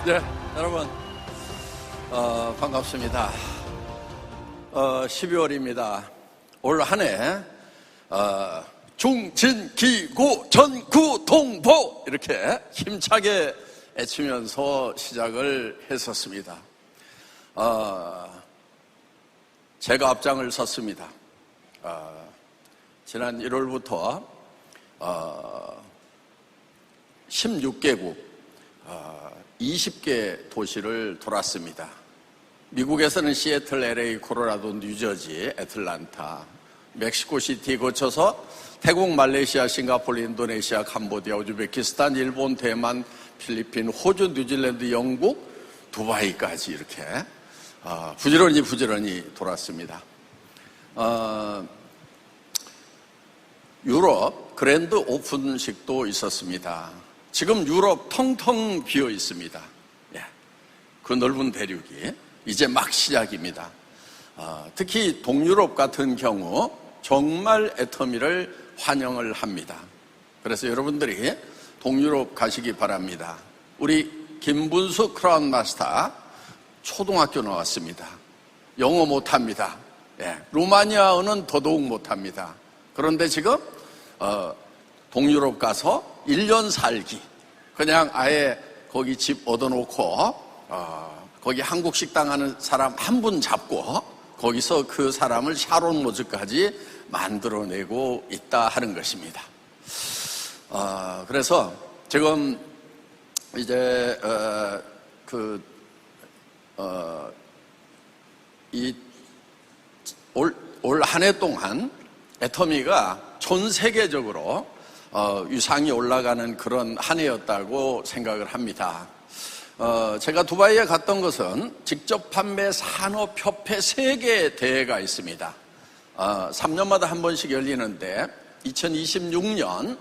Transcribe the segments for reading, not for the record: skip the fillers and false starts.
네, 여러분 반갑습니다. 12월입니다. 올 한 해 중진기고 전구동보 이렇게 힘차게 외치면서 시작을 했었습니다. 제가 앞장을 섰습니다. 지난 1월부터 16개국 20개 도시를 돌았습니다. 미국에서는 시애틀, LA, 콜로라도, 뉴저지, 애틀란타, 멕시코시티 거쳐서 태국, 말레이시아, 싱가포르, 인도네시아, 캄보디아, 우즈베키스탄, 일본, 대만, 필리핀, 호주, 뉴질랜드, 영국, 두바이까지 이렇게 부지런히 돌았습니다. 유럽 그랜드 오픈식도 있었습니다. 지금 유럽 텅텅 비어 있습니다. 그 넓은 대륙이 이제 막 시작입니다. 특히 동유럽 같은 경우 정말 애터미를 환영을 합니다. 그래서 여러분들이 동유럽 가시기 바랍니다. 우리 김분수 크라운 마스터 초등학교 나왔습니다. 영어 못합니다. 루마니아어는 더더욱 못합니다. 그런데 지금 동유럽 가서 1년 살기, 그냥 아예 거기 집 얻어놓고 거기 한국 식당 하는 사람 한 분 잡고 거기서 그 사람을 샤론 모즈까지 만들어내고 있다 하는 것입니다. 그래서 지금 이제 올 한 해 동안 애터미가 전 세계적으로 위상이 올라가는 그런 한 해였다고 생각을 합니다. 제가 두바이에 갔던 것은 직접 판매 산업협회 세계 대회가 있습니다. 3년마다 한 번씩 열리는데 2026년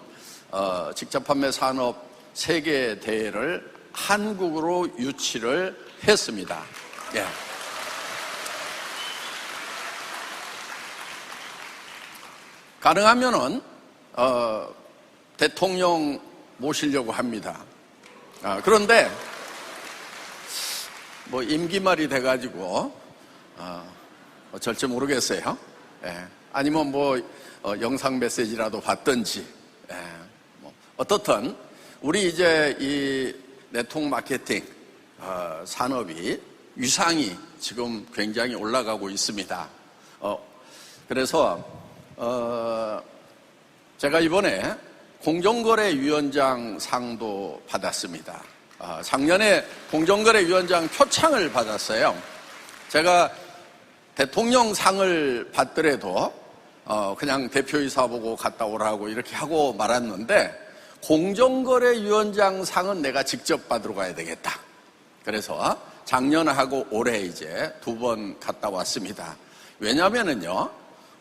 직접 판매 산업 세계 대회를 한국으로 유치를 했습니다. 가능하면은 대통령 모시려고 합니다. 그런데 뭐 임기 말이 돼가지고 어쩔지 모르겠어요. 아니면 뭐 영상 메시지라도 받든지. 어떻든 우리 이제 이 네트워크 마케팅 산업이 위상이 지금 굉장히 올라가고 있습니다. 그래서 제가 이번에 공정거래위원장 상도 받았습니다. 작년에 공정거래위원장 표창을 받았어요. 제가 대통령 상을 받더라도 그냥 대표이사 보고 갔다 오라고 이렇게 하고 말았는데, 공정거래위원장 상은 내가 직접 받으러 가야 되겠다. 그래서 작년하고 올해 이제 2번 갔다 왔습니다. 왜냐면은요,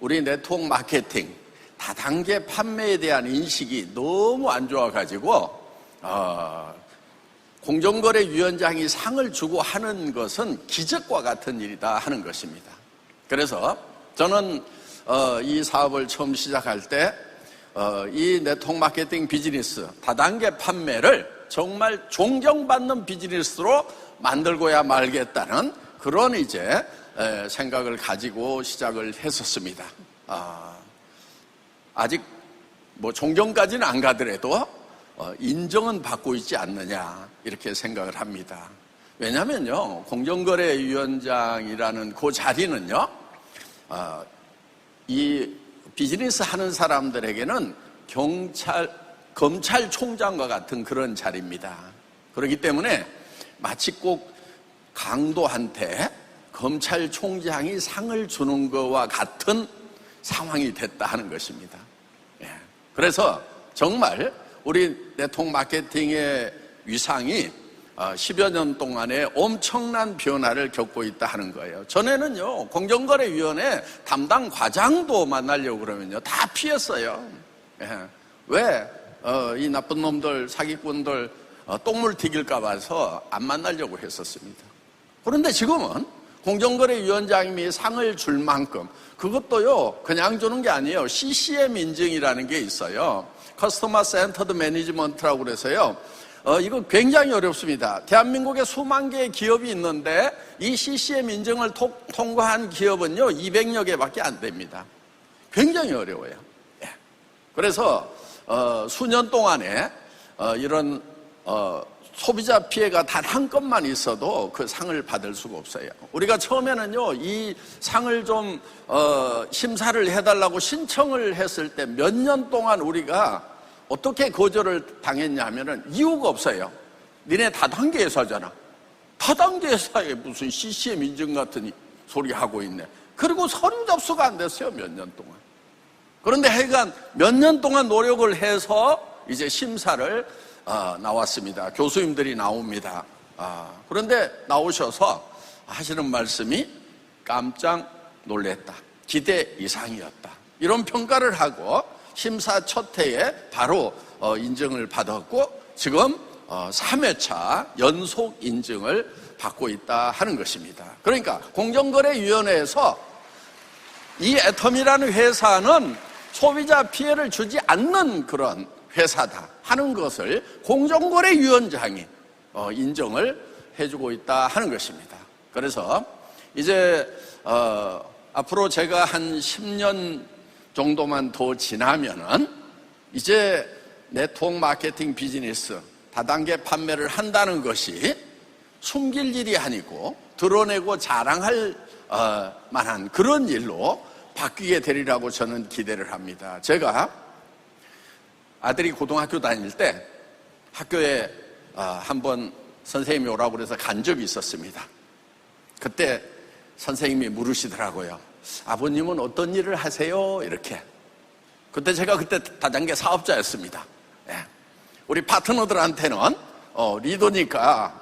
우리 네트워크 마케팅 다단계 판매에 대한 인식이 너무 안 좋아가지고 공정거래위원장이 상을 주고 하는 것은 기적과 같은 일이다 하는 것입니다. 그래서 저는 이 사업을 처음 시작할 때 이 네트워크 마케팅 비즈니스 다단계 판매를 정말 존경받는 비즈니스로 만들고야 말겠다는 그런 이제 생각을 가지고 시작을 했었습니다. 아직 뭐 존경까지는 안 가더라도 인정은 받고 있지 않느냐 이렇게 생각을 합니다. 왜냐면요, 공정거래위원장이라는 그 자리는요, 이 비즈니스 하는 사람들에게는 검찰총장과 같은 그런 자리입니다. 그렇기 때문에 마치 꼭 강도한테 검찰총장이 상을 주는 것과 같은 상황이 됐다 하는 것입니다. 그래서 정말 우리 네트워크 마케팅의 위상이 10여 년 동안에 엄청난 변화를 겪고 있다 하는 거예요. 전에는요, 공정거래위원회 담당 과장도 만나려고 그러면요, 다 피했어요. 왜? 이 나쁜 놈들, 사기꾼들 똥물 튀길까 봐서 안 만나려고 했었습니다. 그런데 지금은 공정거래위원장님이 상을 줄 만큼, 그것도요 그냥 주는 게 아니에요. CCM 인증이라는 게 있어요. 커스터머 센터드 매니지먼트라고 그래서요, 이거 굉장히 어렵습니다. 대한민국에 수만 개의 기업이 있는데 이 CCM 인증을 통과한 기업은요 200여 개밖에 안 됩니다. 굉장히 어려워요. 예. 그래서 수년 동안에 이런 소비자 피해가 단 한 건만 있어도 그 상을 받을 수가 없어요. 우리가 처음에는요 이 상을 좀 심사를 해달라고 신청을 했을 때 몇 년 동안 우리가 어떻게 거절을 당했냐 하면은 이유가 없어요. 니네 다단계 회사잖아. 다단계 회사에 무슨 CCM 인증 같은 소리 하고 있네. 그리고 서류 접수가 안 됐어요, 몇 년 동안. 그런데 하여간 몇 년 동안 노력을 해서 이제 심사를 나왔습니다. 교수님들이 나옵니다. 그런데 나오셔서 하시는 말씀이 깜짝 놀랬다. 기대 이상이었다. 이런 평가를 하고 심사 첫 해에 바로 인증을 받았고 지금 3회차 연속 인증을 받고 있다 하는 것입니다. 그러니까 공정거래위원회에서 이 애텀이라는 회사는 소비자 피해를 주지 않는 그런 회사다 하는 것을 공정거래위원장이 인정을 해주고 있다 하는 것입니다. 그래서 이제 앞으로 제가 한 10년 정도만 더 지나면은 이제 네트워크 마케팅 비즈니스 다단계 판매를 한다는 것이 숨길 일이 아니고 드러내고 자랑할 만한 그런 일로 바뀌게 되리라고 저는 기대를 합니다. 제가 아들이 고등학교 다닐 때 학교에 한번 선생님이 오라고 그래서 간 적이 있었습니다. 그때 선생님이 물으시더라고요. 아버님은 어떤 일을 하세요? 이렇게. 그때 제가 다단계 사업자였습니다. 예. 우리 파트너들한테는 리더니까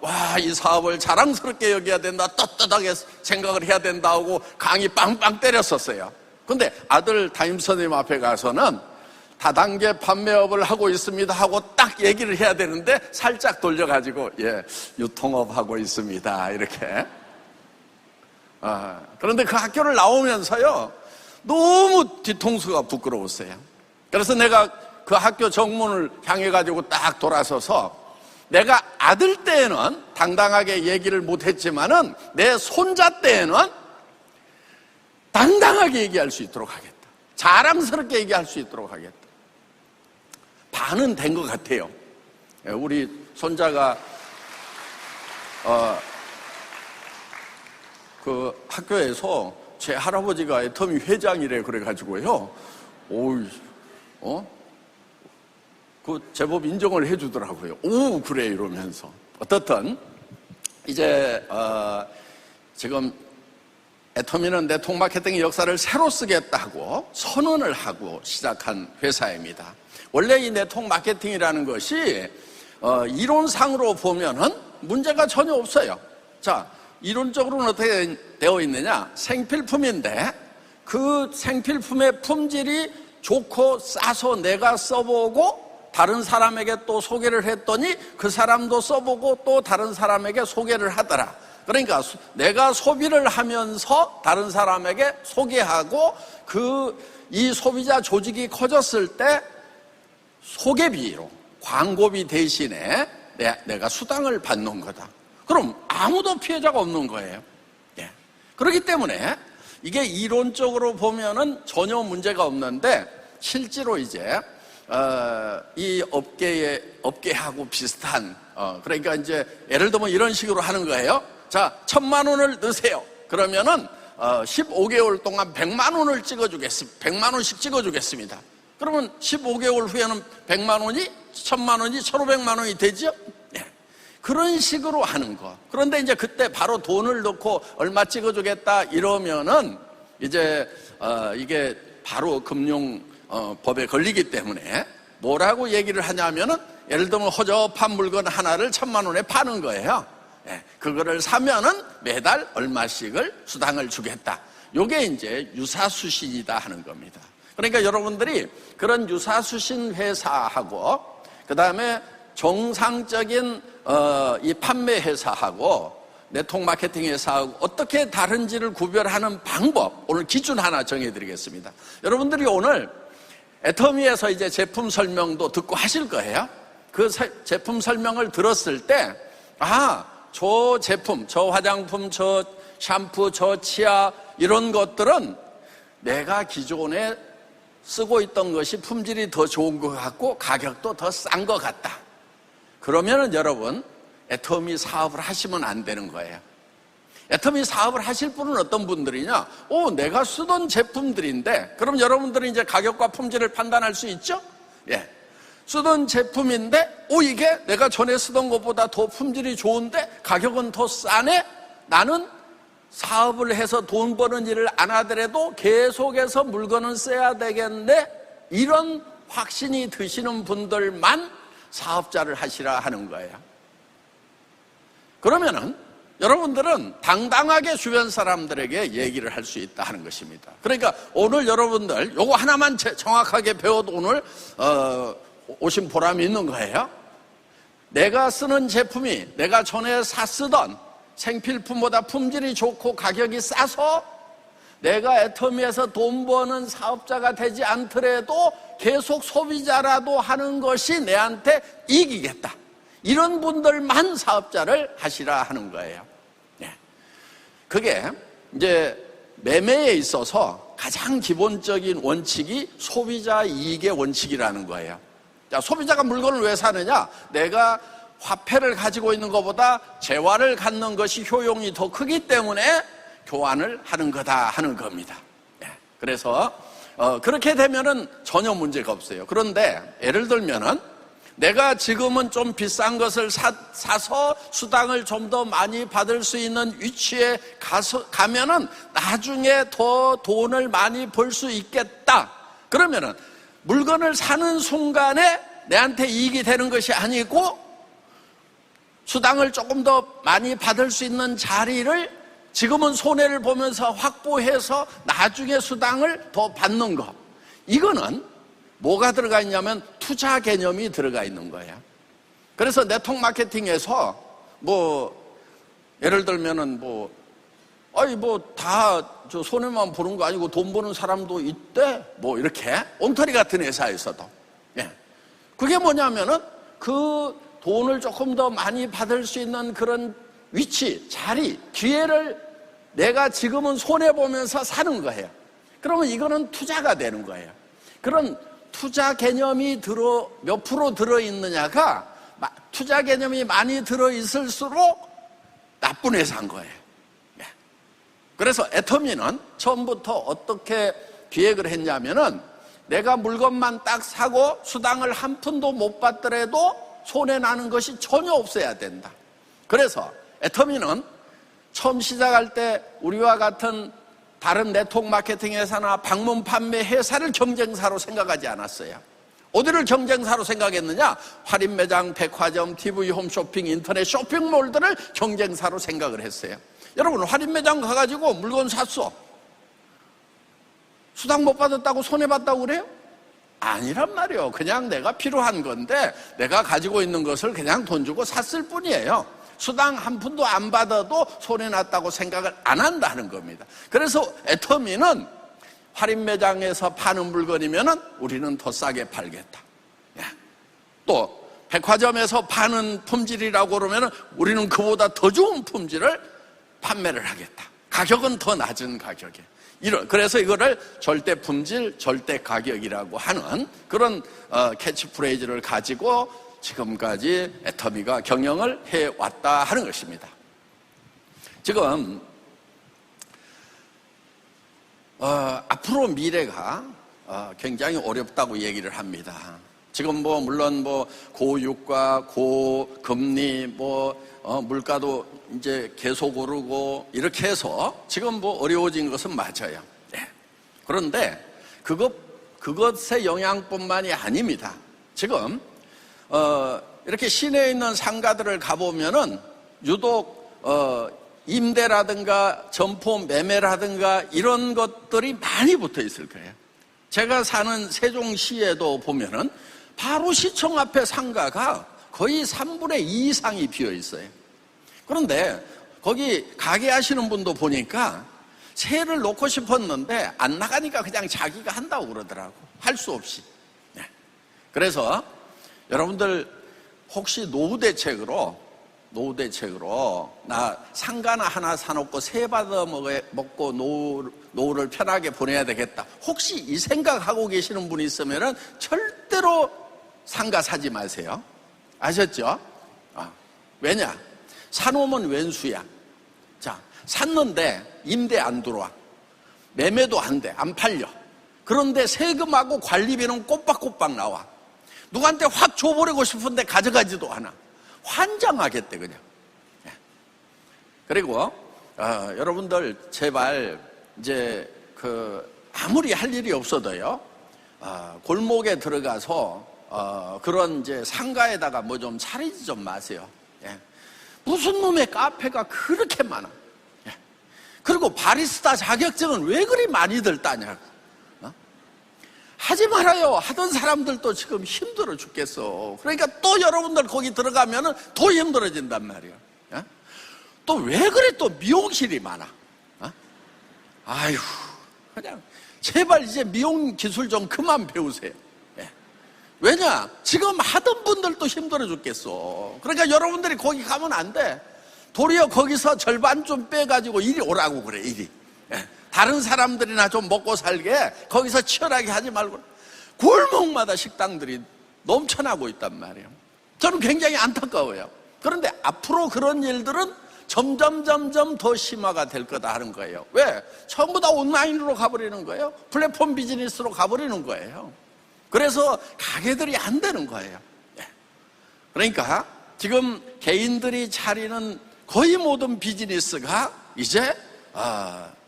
와, 이 사업을 자랑스럽게 여겨야 된다, 떳떳하게 생각을 해야 된다고 강의 빵빵 때렸었어요. 근데 아들 담임선생님 앞에 가서는 다단계 판매업을 하고 있습니다 하고 딱 얘기를 해야 되는데 살짝 돌려가지고 예, 유통업 하고 있습니다 이렇게. 그런데 그 학교를 나오면서요 너무 뒤통수가 부끄러웠어요. 그래서 내가 그 학교 정문을 향해 가지고 딱 돌아서서 내가 아들 때에는 당당하게 얘기를 못했지만은 내 손자 때에는 당당하게 얘기할 수 있도록 하겠다. 자랑스럽게 얘기할 수 있도록 하겠다. 반은 된 것 같아요. 우리 손자가 그 학교에서 제 할아버지가 애터미 회장이래 그래가지고요. 그 제법 인정을 해주더라고요. 오 그래 이러면서 어떻든 이제 지금 애터미는 네트워크 마케팅의 역사를 새로 쓰겠다고 선언을 하고 시작한 회사입니다. 원래 이 네트워크 마케팅이라는 것이 이론상으로 보면은 문제가 전혀 없어요. 자, 이론적으로는 어떻게 되어 있느냐? 생필품인데 그 생필품의 품질이 좋고 싸서 내가 써보고 다른 사람에게 또 소개를 했더니 그 사람도 써보고 또 다른 사람에게 소개를 하더라. 그러니까 내가 소비를 하면서 다른 사람에게 소개하고 이 소비자 조직이 커졌을 때 소개비로 광고비 대신에 내가 수당을 받는 거다. 그럼 아무도 피해자가 없는 거예요. 예. 그렇기 때문에 이게 이론적으로 보면은 전혀 문제가 없는데 실제로 이제 이 업계하고 비슷한 그러니까 이제 예를 들면 이런 식으로 하는 거예요. 자, 1,000만 원을 넣으세요. 그러면은 15개월 동안 100만 원을 찍어주겠습니다. 100만 원씩 찍어주겠습니다. 그러면 15개월 후에는 100만 원이 1,000만 원이 1,500만 원이 되죠? 네. 그런 식으로 하는 거. 그런데 이제 그때 바로 돈을 넣고 얼마 찍어주겠다 이러면은 이제 이게 바로 금융법에 걸리기 때문에 뭐라고 얘기를 하냐면은 예를 들면 허접한 물건 하나를 1,000만 원에 파는 거예요. 네. 그거를 사면은 매달 얼마씩을 수당을 주겠다. 요게 이제 유사수신이다 하는 겁니다. 그러니까 여러분들이 그런 유사수신 회사하고 그 다음에 정상적인 이 판매 회사하고 네트워크 마케팅 회사하고 어떻게 다른지를 구별하는 방법 오늘 기준 하나 정해드리겠습니다. 여러분들이 오늘 애터미에서 이제 제품 설명도 듣고 하실 거예요. 그 제품 설명을 들었을 때, 아, 저 제품, 저 화장품, 저 샴푸, 저 치아 이런 것들은 내가 기존에 쓰고 있던 것이 품질이 더 좋은 것 같고 가격도 더 싼 것 같다. 그러면은 여러분, 애터미 사업을 하시면 안 되는 거예요. 애터미 사업을 하실 분은 어떤 분들이냐? 내가 쓰던 제품들인데, 그럼 여러분들은 이제 가격과 품질을 판단할 수 있죠? 예. 쓰던 제품인데, 이게 내가 전에 쓰던 것보다 더 품질이 좋은데, 가격은 더 싸네? 나는 사업을 해서 돈 버는 일을 안 하더라도 계속해서 물건을 써야 되겠네? 이런 확신이 드시는 분들만 사업자를 하시라 하는 거예요. 그러면은 여러분들은 당당하게 주변 사람들에게 얘기를 할 수 있다 하는 것입니다. 그러니까 오늘 여러분들 요거 하나만 정확하게 배워도 오늘 오신 보람이 있는 거예요. 내가 쓰는 제품이 내가 전에 쓰던 생필품보다 품질이 좋고 가격이 싸서 내가 애터미에서 돈 버는 사업자가 되지 않더라도 계속 소비자라도 하는 것이 내한테 이기겠다. 이런 분들만 사업자를 하시라 하는 거예요. 네. 그게 이제 매매에 있어서 가장 기본적인 원칙이 소비자 이익의 원칙이라는 거예요. 자, 소비자가 물건을 왜 사느냐? 내가 화폐를 가지고 있는 것보다 재화를 갖는 것이 효용이 더 크기 때문에 교환을 하는 거다 하는 겁니다. 네. 그래서 그렇게 되면은 전혀 문제가 없어요. 그런데 예를 들면은 내가 지금은 좀 비싼 것을 사서 수당을 좀 더 많이 받을 수 있는 위치에 가면은 나중에 더 돈을 많이 벌 수 있겠다. 그러면은 물건을 사는 순간에 내한테 이익이 되는 것이 아니고 수당을 조금 더 많이 받을 수 있는 자리를 지금은 손해를 보면서 확보해서 나중에 수당을 더 받는 거. 이거는 뭐가 들어가 있냐면 투자 개념이 들어가 있는 거예요. 그래서 네트워크 마케팅에서 예를 들면은 다 저 손해만 보는 거 아니고 돈 버는 사람도 있대. 이렇게 엉터리 같은 회사에서도. 예. 그게 뭐냐면은 그 돈을 조금 더 많이 받을 수 있는 그런 위치, 자리, 기회를 내가 지금은 손해보면서 사는 거예요. 그러면 이거는 투자가 되는 거예요. 그런 투자 개념이 몇 프로 들어있느냐가 투자 개념이 많이 들어있을수록 나쁜 회사인 거예요. 그래서 애터미는 처음부터 어떻게 기획을 했냐면은 내가 물건만 딱 사고 수당을 한 푼도 못 받더라도 손해나는 것이 전혀 없어야 된다. 그래서 애터미는 처음 시작할 때 우리와 같은 다른 네트워크 마케팅 회사나 방문 판매 회사를 경쟁사로 생각하지 않았어요. 어디를 경쟁사로 생각했느냐? 할인 매장, 백화점, TV, 홈쇼핑, 인터넷 쇼핑몰들을 경쟁사로 생각을 했어요. 여러분, 할인 매장 가가지고 물건 샀어. 수당 못 받았다고 손해봤다고 그래요? 아니란 말이에요. 그냥 내가 필요한 건데 내가 가지고 있는 것을 그냥 돈 주고 샀을 뿐이에요. 수당 한 푼도 안 받아도 손해났다고 생각을 안 한다는 겁니다. 그래서 애터미는 할인 매장에서 파는 물건이면은 우리는 더 싸게 팔겠다. 또 백화점에서 파는 품질이라고 그러면은 우리는 그보다 더 좋은 품질을 판매를 하겠다. 가격은 더 낮은 가격에. 그래서 이거를 절대 품질, 절대 가격이라고 하는 그런 캐치프레이즈를 가지고 지금까지 애터미가 경영을 해왔다 하는 것입니다. 지금 앞으로 미래가 굉장히 어렵다고 얘기를 합니다. 지금 물론 고유가, 고금리, 물가도 이제 계속 오르고 이렇게 해서 지금 어려워진 것은 맞아요. 네. 그런데 그것의 영향뿐만이 아닙니다. 지금 이렇게 시내에 있는 상가들을 가보면은 유독 임대라든가 점포 매매라든가 이런 것들이 많이 붙어 있을 거예요. 제가 사는 세종시에도 보면은 바로 시청 앞에 상가가 거의 3분의 2 이상이 비어 있어요. 그런데 거기 가게 하시는 분도 보니까 세를 놓고 싶었는데 안 나가니까 그냥 자기가 한다고 그러더라고. 할 수 없이. 네. 그래서 여러분들 혹시 노후 대책으로 나 상가나 하나 사놓고 세 받아 먹고 노후를 편하게 보내야 되겠다. 혹시 이 생각하고 계시는 분이 있으면 절대로 상가 사지 마세요. 아셨죠? 왜냐? 사놓으면 왼수야. 자, 샀는데 임대 안 들어와. 매매도 안 돼. 안 팔려. 그런데 세금하고 관리비는 꼬박꼬박 나와. 누구한테 확 줘버리고 싶은데 가져가지도 않아. 환장하겠대 그냥. 그리고 여러분들 제발 이제 아무리 할 일이 없어도요, 골목에 들어가서 그런 이제 상가에다가 뭐 좀 차리지 좀 마세요. 무슨 놈의 카페가 그렇게 많아. 그리고 바리스타 자격증은 왜 그리 많이들 따냐고. 하지 말아요. 하던 사람들도 지금 힘들어 죽겠어. 그러니까 또 여러분들 거기 들어가면 더 힘들어진단 말이에요. 또 왜 그래 또 미용실이 많아. 아휴, 그냥 제발 이제 미용 기술 좀 그만 배우세요. 왜냐? 지금 하던 분들도 힘들어 죽겠어. 그러니까 여러분들이 거기 가면 안 돼. 도리어 거기서 절반 좀 빼가지고 이리 오라고 그래, 이리. 다른 사람들이나 좀 먹고 살게 거기서 치열하게 하지 말고. 골목마다 식당들이 넘쳐나고 있단 말이에요. 저는 굉장히 안타까워요. 그런데 앞으로 그런 일들은 점점 더 심화가 될 거다 하는 거예요. 왜? 전부 다 온라인으로 가버리는 거예요. 플랫폼 비즈니스로 가버리는 거예요. 그래서 가게들이 안 되는 거예요. 그러니까 지금 개인들이 차리는 거의 모든 비즈니스가 이제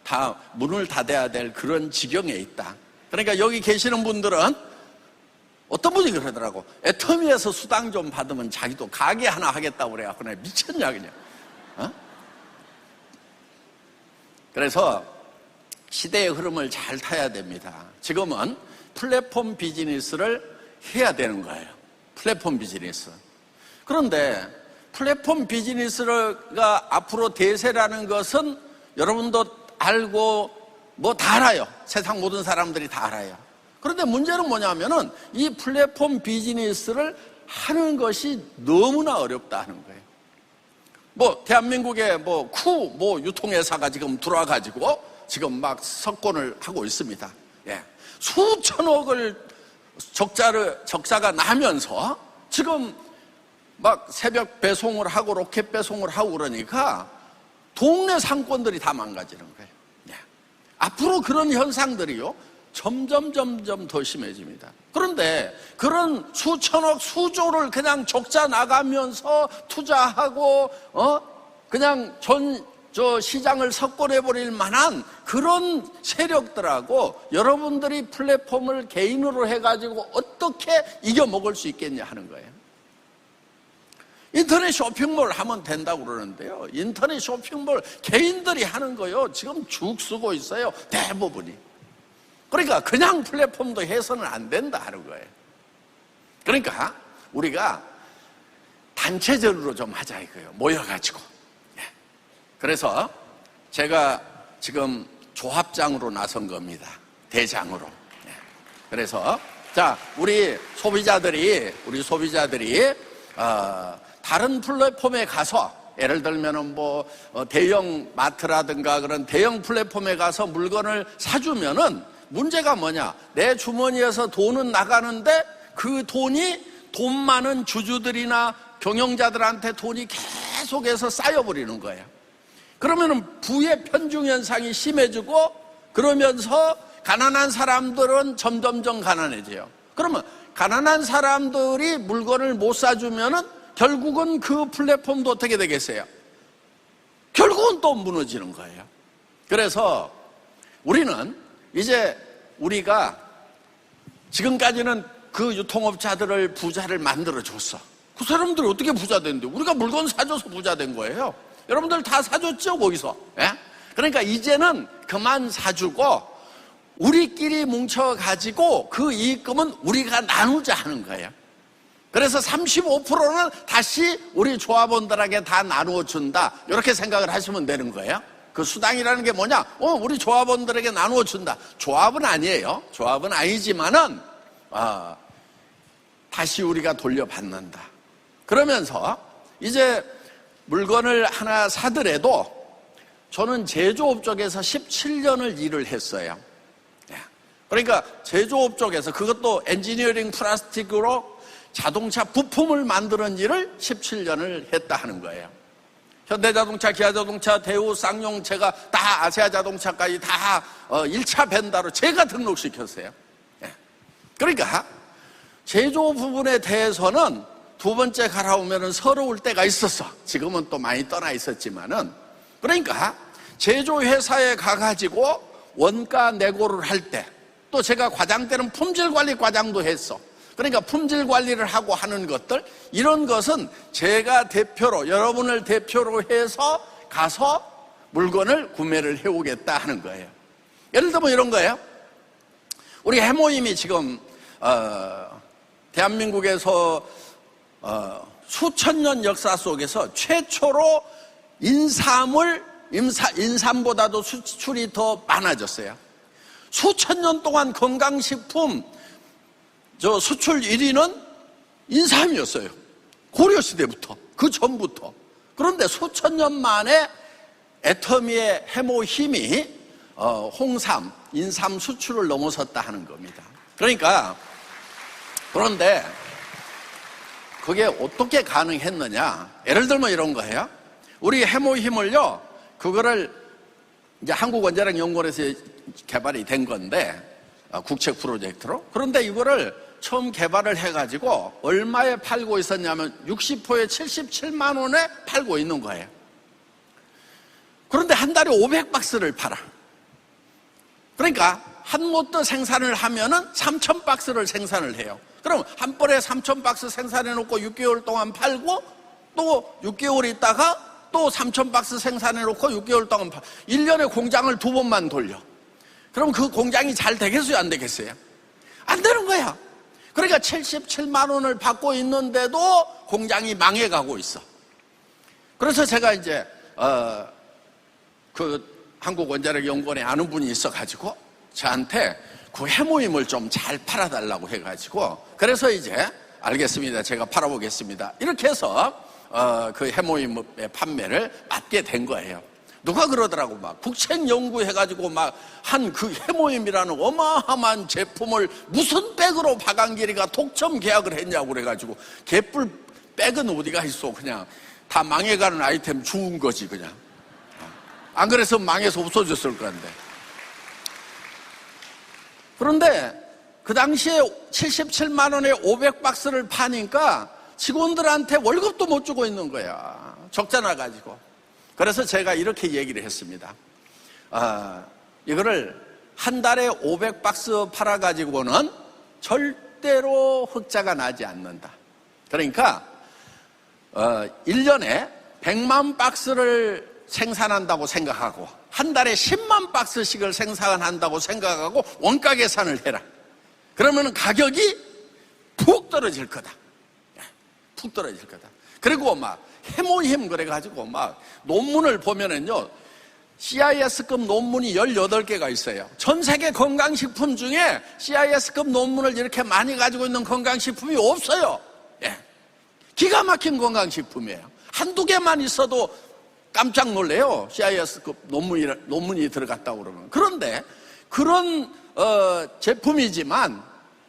다 문을 닫아야 될 그런 지경에 있다. 그러니까 여기 계시는 분들은 어떤 분이 그러더라고. 애터미에서 수당 좀 받으면 자기도 가게 하나 하겠다고 그래요. 그냥 미쳤냐 그냥. 그래서 시대의 흐름을 잘 타야 됩니다. 지금은 플랫폼 비즈니스를 해야 되는 거예요. 플랫폼 비즈니스. 그런데 플랫폼 비즈니스가 앞으로 대세라는 것은 여러분도 알고 뭐 다 알아요. 세상 모든 사람들이 다 알아요. 그런데 문제는 뭐냐면은 이 플랫폼 비즈니스를 하는 것이 너무나 어렵다 하는 거예요. 뭐 대한민국에 유통회사가 지금 들어와가지고 지금 막 석권을 하고 있습니다. 수천억을 적자가 나면서 지금 막 새벽 배송을 하고 로켓 배송을 하고 그러니까 동네 상권들이 다 망가지는 거예요. 앞으로 그런 현상들이요 점점 더 심해집니다. 그런데 그런 수천억 수조를 그냥 적자 나가면서 투자하고 그냥 시장을 석권해버릴 만한 그런 세력들하고 여러분들이 플랫폼을 개인으로 해가지고 어떻게 이겨먹을 수 있겠냐 하는 거예요. 인터넷 쇼핑몰 하면 된다고 그러는데요. 인터넷 쇼핑몰 개인들이 하는 거요 지금 죽 쓰고 있어요. 대부분이. 그러니까 그냥 플랫폼도 해서는 안 된다 하는 거예요. 그러니까 우리가 단체전으로 좀 하자 이거예요. 모여가지고. 그래서 제가 지금 조합장으로 나선 겁니다. 대장으로. 그래서 자 우리 소비자들이 다른 플랫폼에 가서 예를 들면은 대형 마트라든가 그런 대형 플랫폼에 가서 물건을 사주면은 문제가 뭐냐? 내 주머니에서 돈은 나가는데 그 돈이 돈 많은 주주들이나 경영자들한테 돈이 계속해서 쌓여버리는 거예요. 그러면은 부의 편중 현상이 심해지고 그러면서 가난한 사람들은 점점 가난해져요. 그러면 가난한 사람들이 물건을 못 사주면은 결국은 그 플랫폼도 어떻게 되겠어요? 결국은 또 무너지는 거예요. 그래서 우리는 이제 우리가 지금까지는 그 유통업자들을 부자를 만들어줬어. 그 사람들이 어떻게 부자 됐는데? 우리가 물건 사줘서 부자 된 거예요. 여러분들 다 사줬죠, 거기서. 그러니까 이제는 그만 사주고 우리끼리 뭉쳐가지고 그 이익금은 우리가 나누자 하는 거예요. 그래서 35%는 다시 우리 조합원들에게 다 나누어 준다. 이렇게 생각을 하시면 되는 거예요. 그 수당이라는 게 뭐냐? 우리 조합원들에게 나누어 준다. 조합은 아니에요. 조합은 아니지만은 다시 우리가 돌려받는다. 그러면서 이제 물건을 하나 사더라도 저는 제조업 쪽에서 17년을 일을 했어요. 그러니까 제조업 쪽에서 그것도 엔지니어링 플라스틱으로 자동차 부품을 만드는 일을 17년을 했다 하는 거예요. 현대자동차, 기아자동차, 대우, 쌍용 제가 다 아시아자동차까지 다 1차 벤다로 제가 등록시켰어요. 그러니까 제조 부분에 대해서는 두 번째 갈아오면 서러울 때가 있었어. 지금은 또 많이 떠나 있었지만은, 그러니까 제조회사에 가가지고 원가 내고를 할 때, 또 제가 과장 때는 품질관리 과장도 했어. 그러니까 품질관리를 하고 하는 것들, 이런 것은 제가 대표로, 여러분을 대표로 해서 가서 물건을 구매를 해오겠다 하는 거예요. 예를 들면 이런 거예요. 우리 해모임이 지금 대한민국에서 수천 년 역사 속에서 최초로 인삼보다도 수출이 더 많아졌어요. 수천 년 동안 건강식품 수출 1위는 인삼이었어요. 고려시대부터, 그 전부터. 그런데 수천 년 만에 애터미의 해모 힘이 홍삼, 인삼 수출을 넘어섰다 하는 겁니다. 그러니까, 그런데 그게 어떻게 가능했느냐? 예를 들면 이런 거예요. 우리 해모 힘을요, 그거를 이제 한국원자력연구원에서 개발이 된 건데, 국책 프로젝트로. 그런데 이거를 처음 개발을 해가지고 얼마에 팔고 있었냐면 60호에 77만 원에 팔고 있는 거예요. 그런데 한 달에 500박스를 팔아. 그러니까 한 모터 생산을 하면은 3,000박스를 생산을 해요. 그럼 한 번에 3,000박스 생산해 놓고 6개월 동안 팔고 또 6개월 있다가 또 3,000박스 생산해 놓고 6개월 동안 1년에 공장을 2번만 돌려. 그럼 그 공장이 잘 되겠어요? 안 되겠어요? 안 되는 거야. 그러니까 77만 원을 받고 있는데도 공장이 망해가고 있어. 그래서 제가 이제 그 한국원자력연구원에 아는 분이 있어가지고 저한테 그 해모임을 좀 잘 팔아달라고 해가지고, 그래서 이제 알겠습니다, 제가 팔아보겠습니다, 이렇게 해서 그 해모임의 판매를 맡게 된 거예요. 누가 그러더라고, 막 국책연구 해가지고 막 한 그 해모임이라는 어마어마한 제품을 무슨 백으로 박한길이가 독점 계약을 했냐고 그래가지고, 개뿔 백은 어디가 있어. 그냥 다 망해가는 아이템 주운 거지 그냥. 안 그래서 망해서 없어졌을 건데. 그런데 그 당시에 77만 원에 500박스를 파니까 직원들한테 월급도 못 주고 있는 거야. 적자 나가지고. 그래서 제가 이렇게 얘기를 했습니다. 이거를 한 달에 500박스 팔아가지고는 절대로 흑자가 나지 않는다. 그러니까 1년에 100만 박스를 생산한다고 생각하고 한 달에 10만 박스씩을 생산한다고 생각하고 원가 계산을 해라. 그러면 가격이 푹 떨어질 거다. 푹 떨어질 거다. 그리고 막 해모힘 그래가지고 막 논문을 보면은요, CIS급 논문이 18개가 있어요. 전 세계 건강식품 중에 CIS급 논문을 이렇게 많이 가지고 있는 건강식품이 없어요. 예. 기가 막힌 건강식품이에요. 한두 개만 있어도 깜짝 놀래요. CIS급 논문이 들어갔다고 그러면. 그런데 그런 제품이지만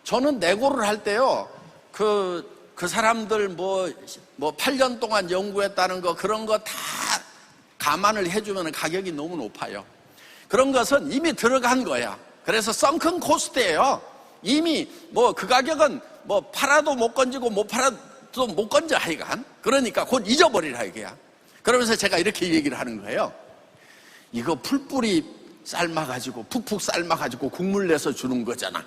저는 내고를 할 때요, 그 사람들 뭐 8년 동안 연구했다는 거, 그런 거 다 감안을 해주면 가격이 너무 높아요. 그런 것은 이미 들어간 거야. 그래서 썬큰 코스트예요. 이미 뭐 그 가격은 뭐 팔아도 못 건지고 못 팔아도 못 건져 하여간. 그러니까 곧 잊어버리라 이거야. 그러면서 제가 이렇게 얘기를 하는 거예요. 이거 풀뿌리 삶아가지고 푹푹 삶아가지고 국물 내서 주는 거잖아.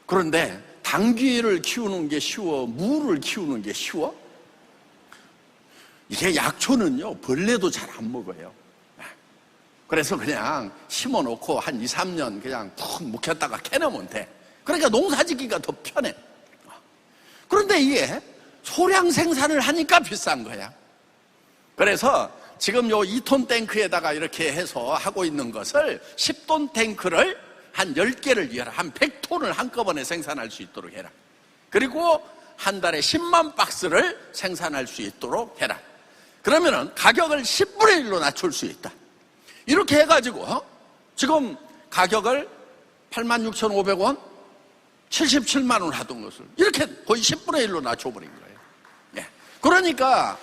그런데 당귀를 키우는 게 쉬워? 무를 키우는 게 쉬워? 이게 약초는요, 벌레도 잘 안 먹어요. 그래서 그냥 심어놓고 한 2, 3년 그냥 푹 묵혔다가 캐내면 돼. 그러니까 농사짓기가 더 편해. 그런데 이게 소량 생산을 하니까 비싼 거야. 그래서 지금 요 2톤 탱크에다가 이렇게 해서 하고 있는 것을 10톤 탱크를 한 10개를 이어라. 한 100톤을 한꺼번에 생산할 수 있도록 해라. 그리고 한 달에 10만 박스를 생산할 수 있도록 해라. 그러면은 가격을 10분의 1로 낮출 수 있다. 이렇게 해가지고 지금 가격을 86,500원, 77만 원 하던 것을 이렇게 거의 10분의 1로 낮춰버린 거예요. 예. 그러니까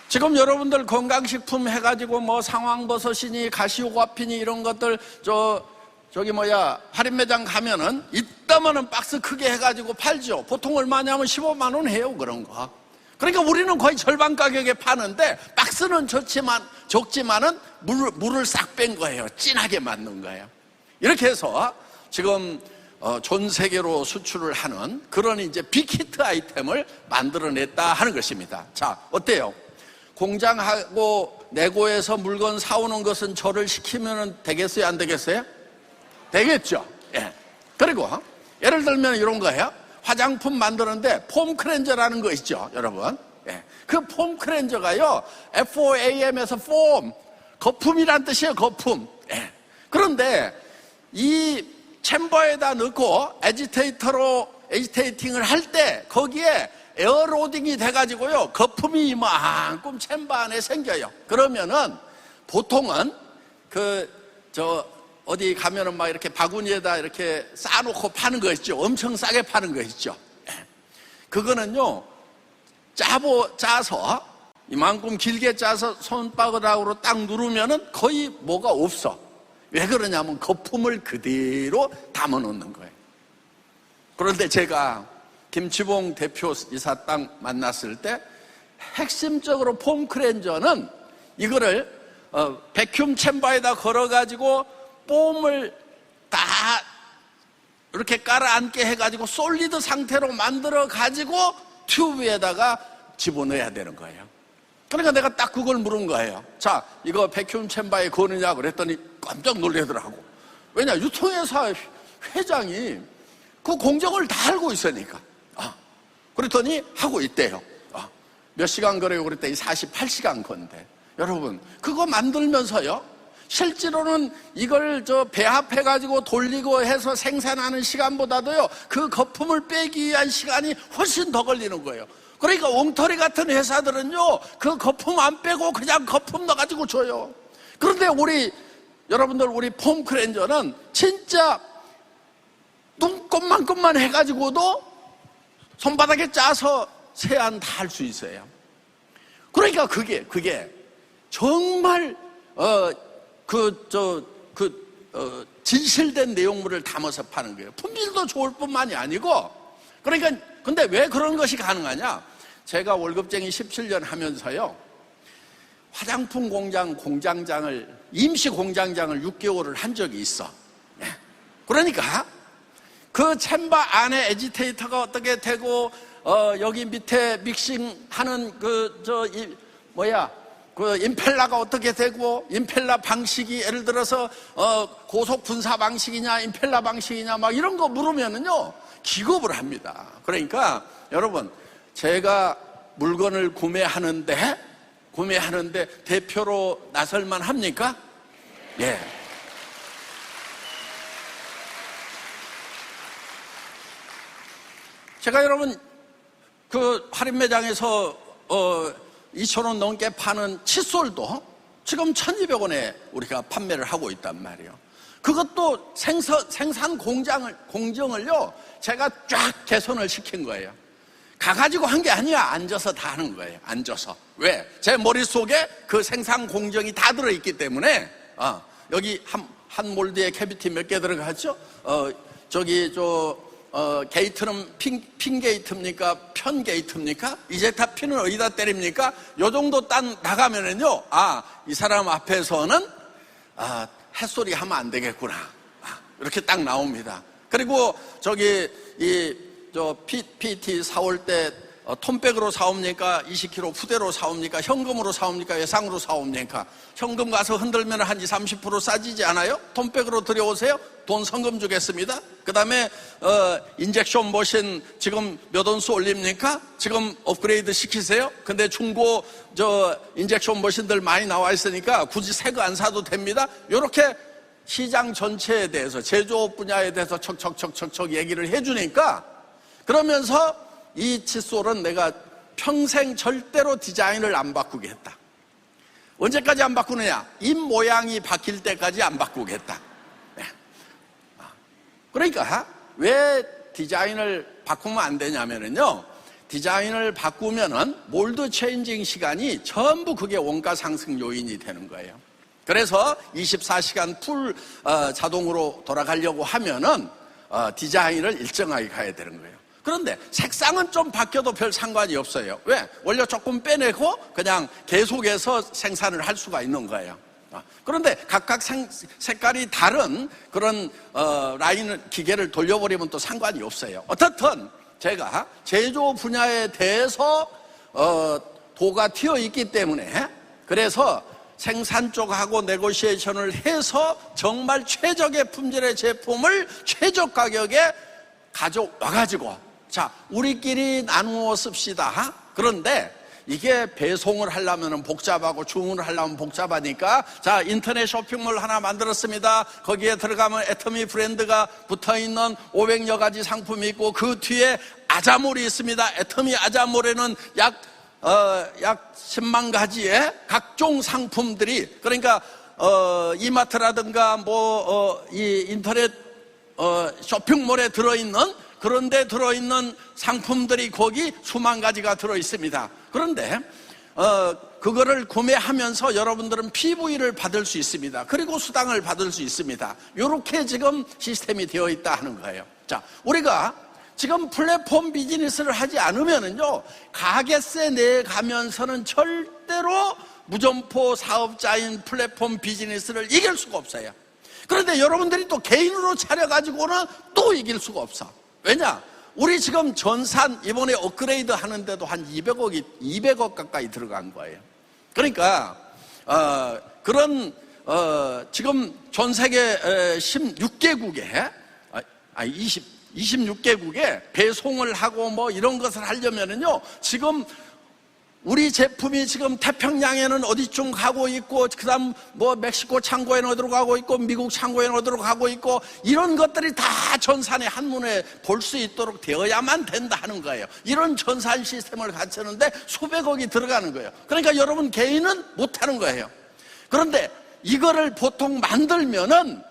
지금 여러분들 건강식품 해가지고 뭐 상황버섯이니 가시오과피니 이런 것들 할인매장 가면은 이따만한 박스 크게 해가지고 팔죠. 보통 얼마냐면 15만 원 해요, 그런 거. 그러니까 우리는 거의 절반 가격에 파는데 박스는 적지만은 물을 싹 뺀 거예요. 진하게 만든 거예요. 이렇게 해서 지금 전 세계로 수출을 하는 그런 이제 빅히트 아이템을 만들어냈다 하는 것입니다. 자, 어때요? 공장하고 내고에서 물건 사오는 것은 저를 시키면 되겠어요? 안 되겠어요? 되겠죠. 예. 그리고 예를 들면 이런 거예요. 화장품 만드는데 폼 클렌저라는 거 있죠, 여러분. 예. 그 폼 클렌저가요, FOAM에서 폼, 거품이란 뜻이에요, 거품. 예. 그런데 이 챔버에다 넣고 에지테이팅을 할 때 거기에 에어로딩이 돼가지고요, 거품이 이만큼 챔버 안에 생겨요. 그러면은 보통은 어디 가면은 막 이렇게 바구니에다 이렇게 싸놓고 파는 거 있죠. 엄청 싸게 파는 거 있죠. 그거는요, 짜서 이만큼 길게 짜서 손바닥으로 딱 누르면은 거의 뭐가 없어. 왜 그러냐면 거품을 그대로 담아 놓는 거예요. 그런데 제가 김치봉 대표이사 딱 만났을 때 핵심적으로 폼 클렌저는 이거를 백큐um 챔버에다 걸어가지고 폼을 다 이렇게 깔아앉게 해가지고 솔리드 상태로 만들어가지고 튜브에다가 집어넣어야 되는 거예요. 그러니까 내가 딱 그걸 물은 거예요. 자, 이거 백큐um 챔버에 거느냐 그랬더니 깜짝 놀라더라고. 왜냐, 유통회사 회장이 그 공정을 다 알고 있으니까. 그랬더니 하고 있대요. 몇 시간 거래요? 그랬더니 48시간 건데. 여러분, 그거 만들면서요, 실제로는 이걸 배합해가지고 돌리고 해서 생산하는 시간보다도요, 그 거품을 빼기 위한 시간이 훨씬 더 걸리는 거예요. 그러니까 엉터리 같은 회사들은요, 그 거품 안 빼고 그냥 거품 넣어가지고 줘요. 그런데 여러분들, 우리 폼 클렌저는 진짜 눈곱만큼만 해가지고도 손바닥에 짜서 세안 다 할 수 있어요. 그러니까 그게 정말 진실된 내용물을 담아서 파는 거예요. 품질도 좋을 뿐만이 아니고. 그러니까 근데 왜 그런 것이 가능하냐? 제가 월급쟁이 17년 하면서요, 화장품 임시 공장장을 6개월을 한 적이 있어. 그러니까 그 챔버 안에 에지테이터가 어떻게 되고, 여기 밑에 믹싱하는 임펠러가 어떻게 되고, 임펠러 방식이 예를 들어서 고속 분사 방식이냐 임펠러 방식이냐 막 이런 거 물으면은요, 기겁을 합니다. 그러니까 여러분, 제가 물건을 구매하는데 대표로 나설만 합니까? 예. 제가 여러분, 그 할인 매장에서 2,000원 넘게 파는 칫솔도 지금 1,200원에 우리가 판매를 하고 있단 말이에요. 그것도 생산 공정을요, 제가 쫙 개선을 시킨 거예요. 가가지고 한 게 아니야. 앉아서 다 하는 거예요. 앉아서. 왜? 제 머릿속에 그 생산 공정이 다 들어있기 때문에, 여기 한 몰드에 캐비티 몇 개 들어가죠? 게이트는 핀 게이트입니까? 편 게이트입니까? 이젝터 핀은 어디다 때립니까? 요 정도 딱 나가면은요, 이 사람 앞에서는, 햇소리 하면 안 되겠구나. 이렇게 딱 나옵니다. 그리고 PT 사올 때 톤백으로 사옵니까? 20kg 푸대로 사옵니까? 현금으로 사옵니까? 외상으로 사옵니까? 현금 가서 흔들면 한 20, 30% 싸지지 않아요? 톤백으로 들여오세요? 돈 성금 주겠습니다. 그 다음에 인젝션 머신 지금 몇 온수 올립니까? 지금 업그레이드 시키세요? 근데 중고 인젝션 머신들 많이 나와 있으니까 굳이 새 거 안 사도 됩니다. 요렇게 시장 전체에 대해서, 제조업 분야에 대해서 척척척척 얘기를 해주니까 그러면서 이 칫솔은 내가 평생 절대로 디자인을 안 바꾸겠다. 언제까지 안 바꾸느냐? 입 모양이 바뀔 때까지 안 바꾸겠다. 네. 그러니까 왜 디자인을 바꾸면 안 되냐면요, 디자인을 바꾸면은 몰드 체인징 시간이 전부 그게 원가 상승 요인이 되는 거예요. 그래서 24시간 풀 자동으로 돌아가려고 하면은 디자인을 일정하게 가야 되는 거예요. 그런데 색상은 좀 바뀌어도 별 상관이 없어요. 왜? 원료 조금 빼내고 그냥 계속해서 생산을 할 수가 있는 거예요. 그런데 각각 색깔이 다른 그런 라인 기계를 돌려버리면 또 상관이 없어요. 어떻든 제가 제조 분야에 대해서 도가 튀어 있기 때문에, 그래서 생산 쪽하고 네고시에이션을 해서 정말 최적의 품질의 제품을 최적 가격에 가져와가지고, 자, 우리끼리 나누어 씁시다. 그런데 이게 배송을 하려면 복잡하고 주문을 하려면 복잡하니까, 자, 인터넷 쇼핑몰 하나 만들었습니다. 거기에 들어가면 애터미 브랜드가 붙어있는 500여 가지 상품이 있고, 그 뒤에 아자몰이 있습니다. 애터미 아자몰에는 약 10만 가지의 각종 상품들이, 그러니까 이마트라든가 이 인터넷 쇼핑몰에 들어있는, 그런데 들어있는 상품들이 거기 수만 가지가 들어있습니다. 그런데 그거를 구매하면서 여러분들은 PV를 받을 수 있습니다. 그리고 수당을 받을 수 있습니다. 이렇게 지금 시스템이 되어 있다 하는 거예요. 자, 우리가 지금 플랫폼 비즈니스를 하지 않으면은요, 가게세 내가면서는 절대로 무점포 사업자인 플랫폼 비즈니스를 이길 수가 없어요. 그런데 여러분들이 또 개인으로 차려가지고는 또 이길 수가 없어. 왜냐? 우리 지금 전산 이번에 업그레이드 하는데도 한 200억 가까이 들어간 거예요. 그러니까 그런 지금 전 세계 16개국에 26개국에 배송을 하고 뭐 이런 것을 하려면은요, 지금 우리 제품이 지금 태평양에는 어디쯤 가고 있고, 그 다음 뭐 멕시코 창고에는 어디로 가고 있고, 미국 창고에는 어디로 가고 있고, 이런 것들이 다 전산의 한눈에 볼 수 있도록 되어야만 된다 하는 거예요. 이런 전산 시스템을 갖추는데 수백억이 들어가는 거예요. 그러니까 여러분 개인은 못 하는 거예요. 그런데 이거를 보통 만들면은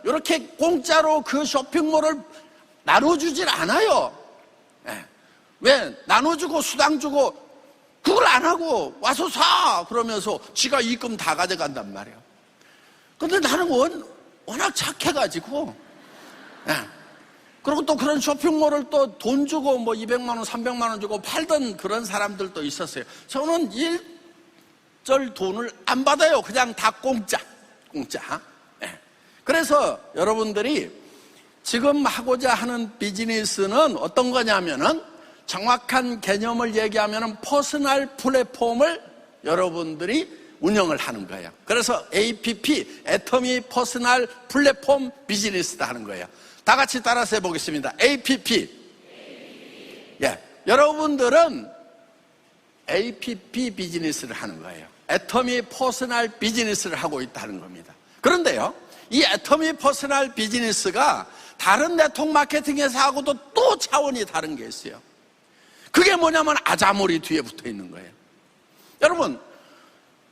이렇게 공짜로 그 쇼핑몰을 나눠주질 않아요. 왜? 나눠주고 수당 주고 그걸 안 하고 와서 사! 그러면서 지가 입금 다 가져간단 말이에요. 근데 나는 워낙 착해가지고, 그리고 또 그런 쇼핑몰을 또 돈 주고 뭐 200만 원, 300만 원 주고 팔던 그런 사람들도 있었어요. 저는 일절 돈을 안 받아요. 그냥 다 공짜. 그래서 여러분들이 지금 하고자 하는 비즈니스는 어떤 거냐면은, 정확한 개념을 얘기하면은 퍼스널 플랫폼을 여러분들이 운영을 하는 거예요. 그래서 APP, 애터미 퍼스널 플랫폼 비즈니스다 하는 거예요. 다 같이 따라서 해보겠습니다. APP. 예, 여러분들은 APP 비즈니스를 하는 거예요. 애터미 퍼스널 비즈니스를 하고 있다는 겁니다. 그런데요, 이 애터미 퍼스널 비즈니스가 다른 네트워크 마케팅 회사하고도 또 차원이 다른 게 있어요. 그게 뭐냐면 아자몰이 뒤에 붙어 있는 거예요. 여러분,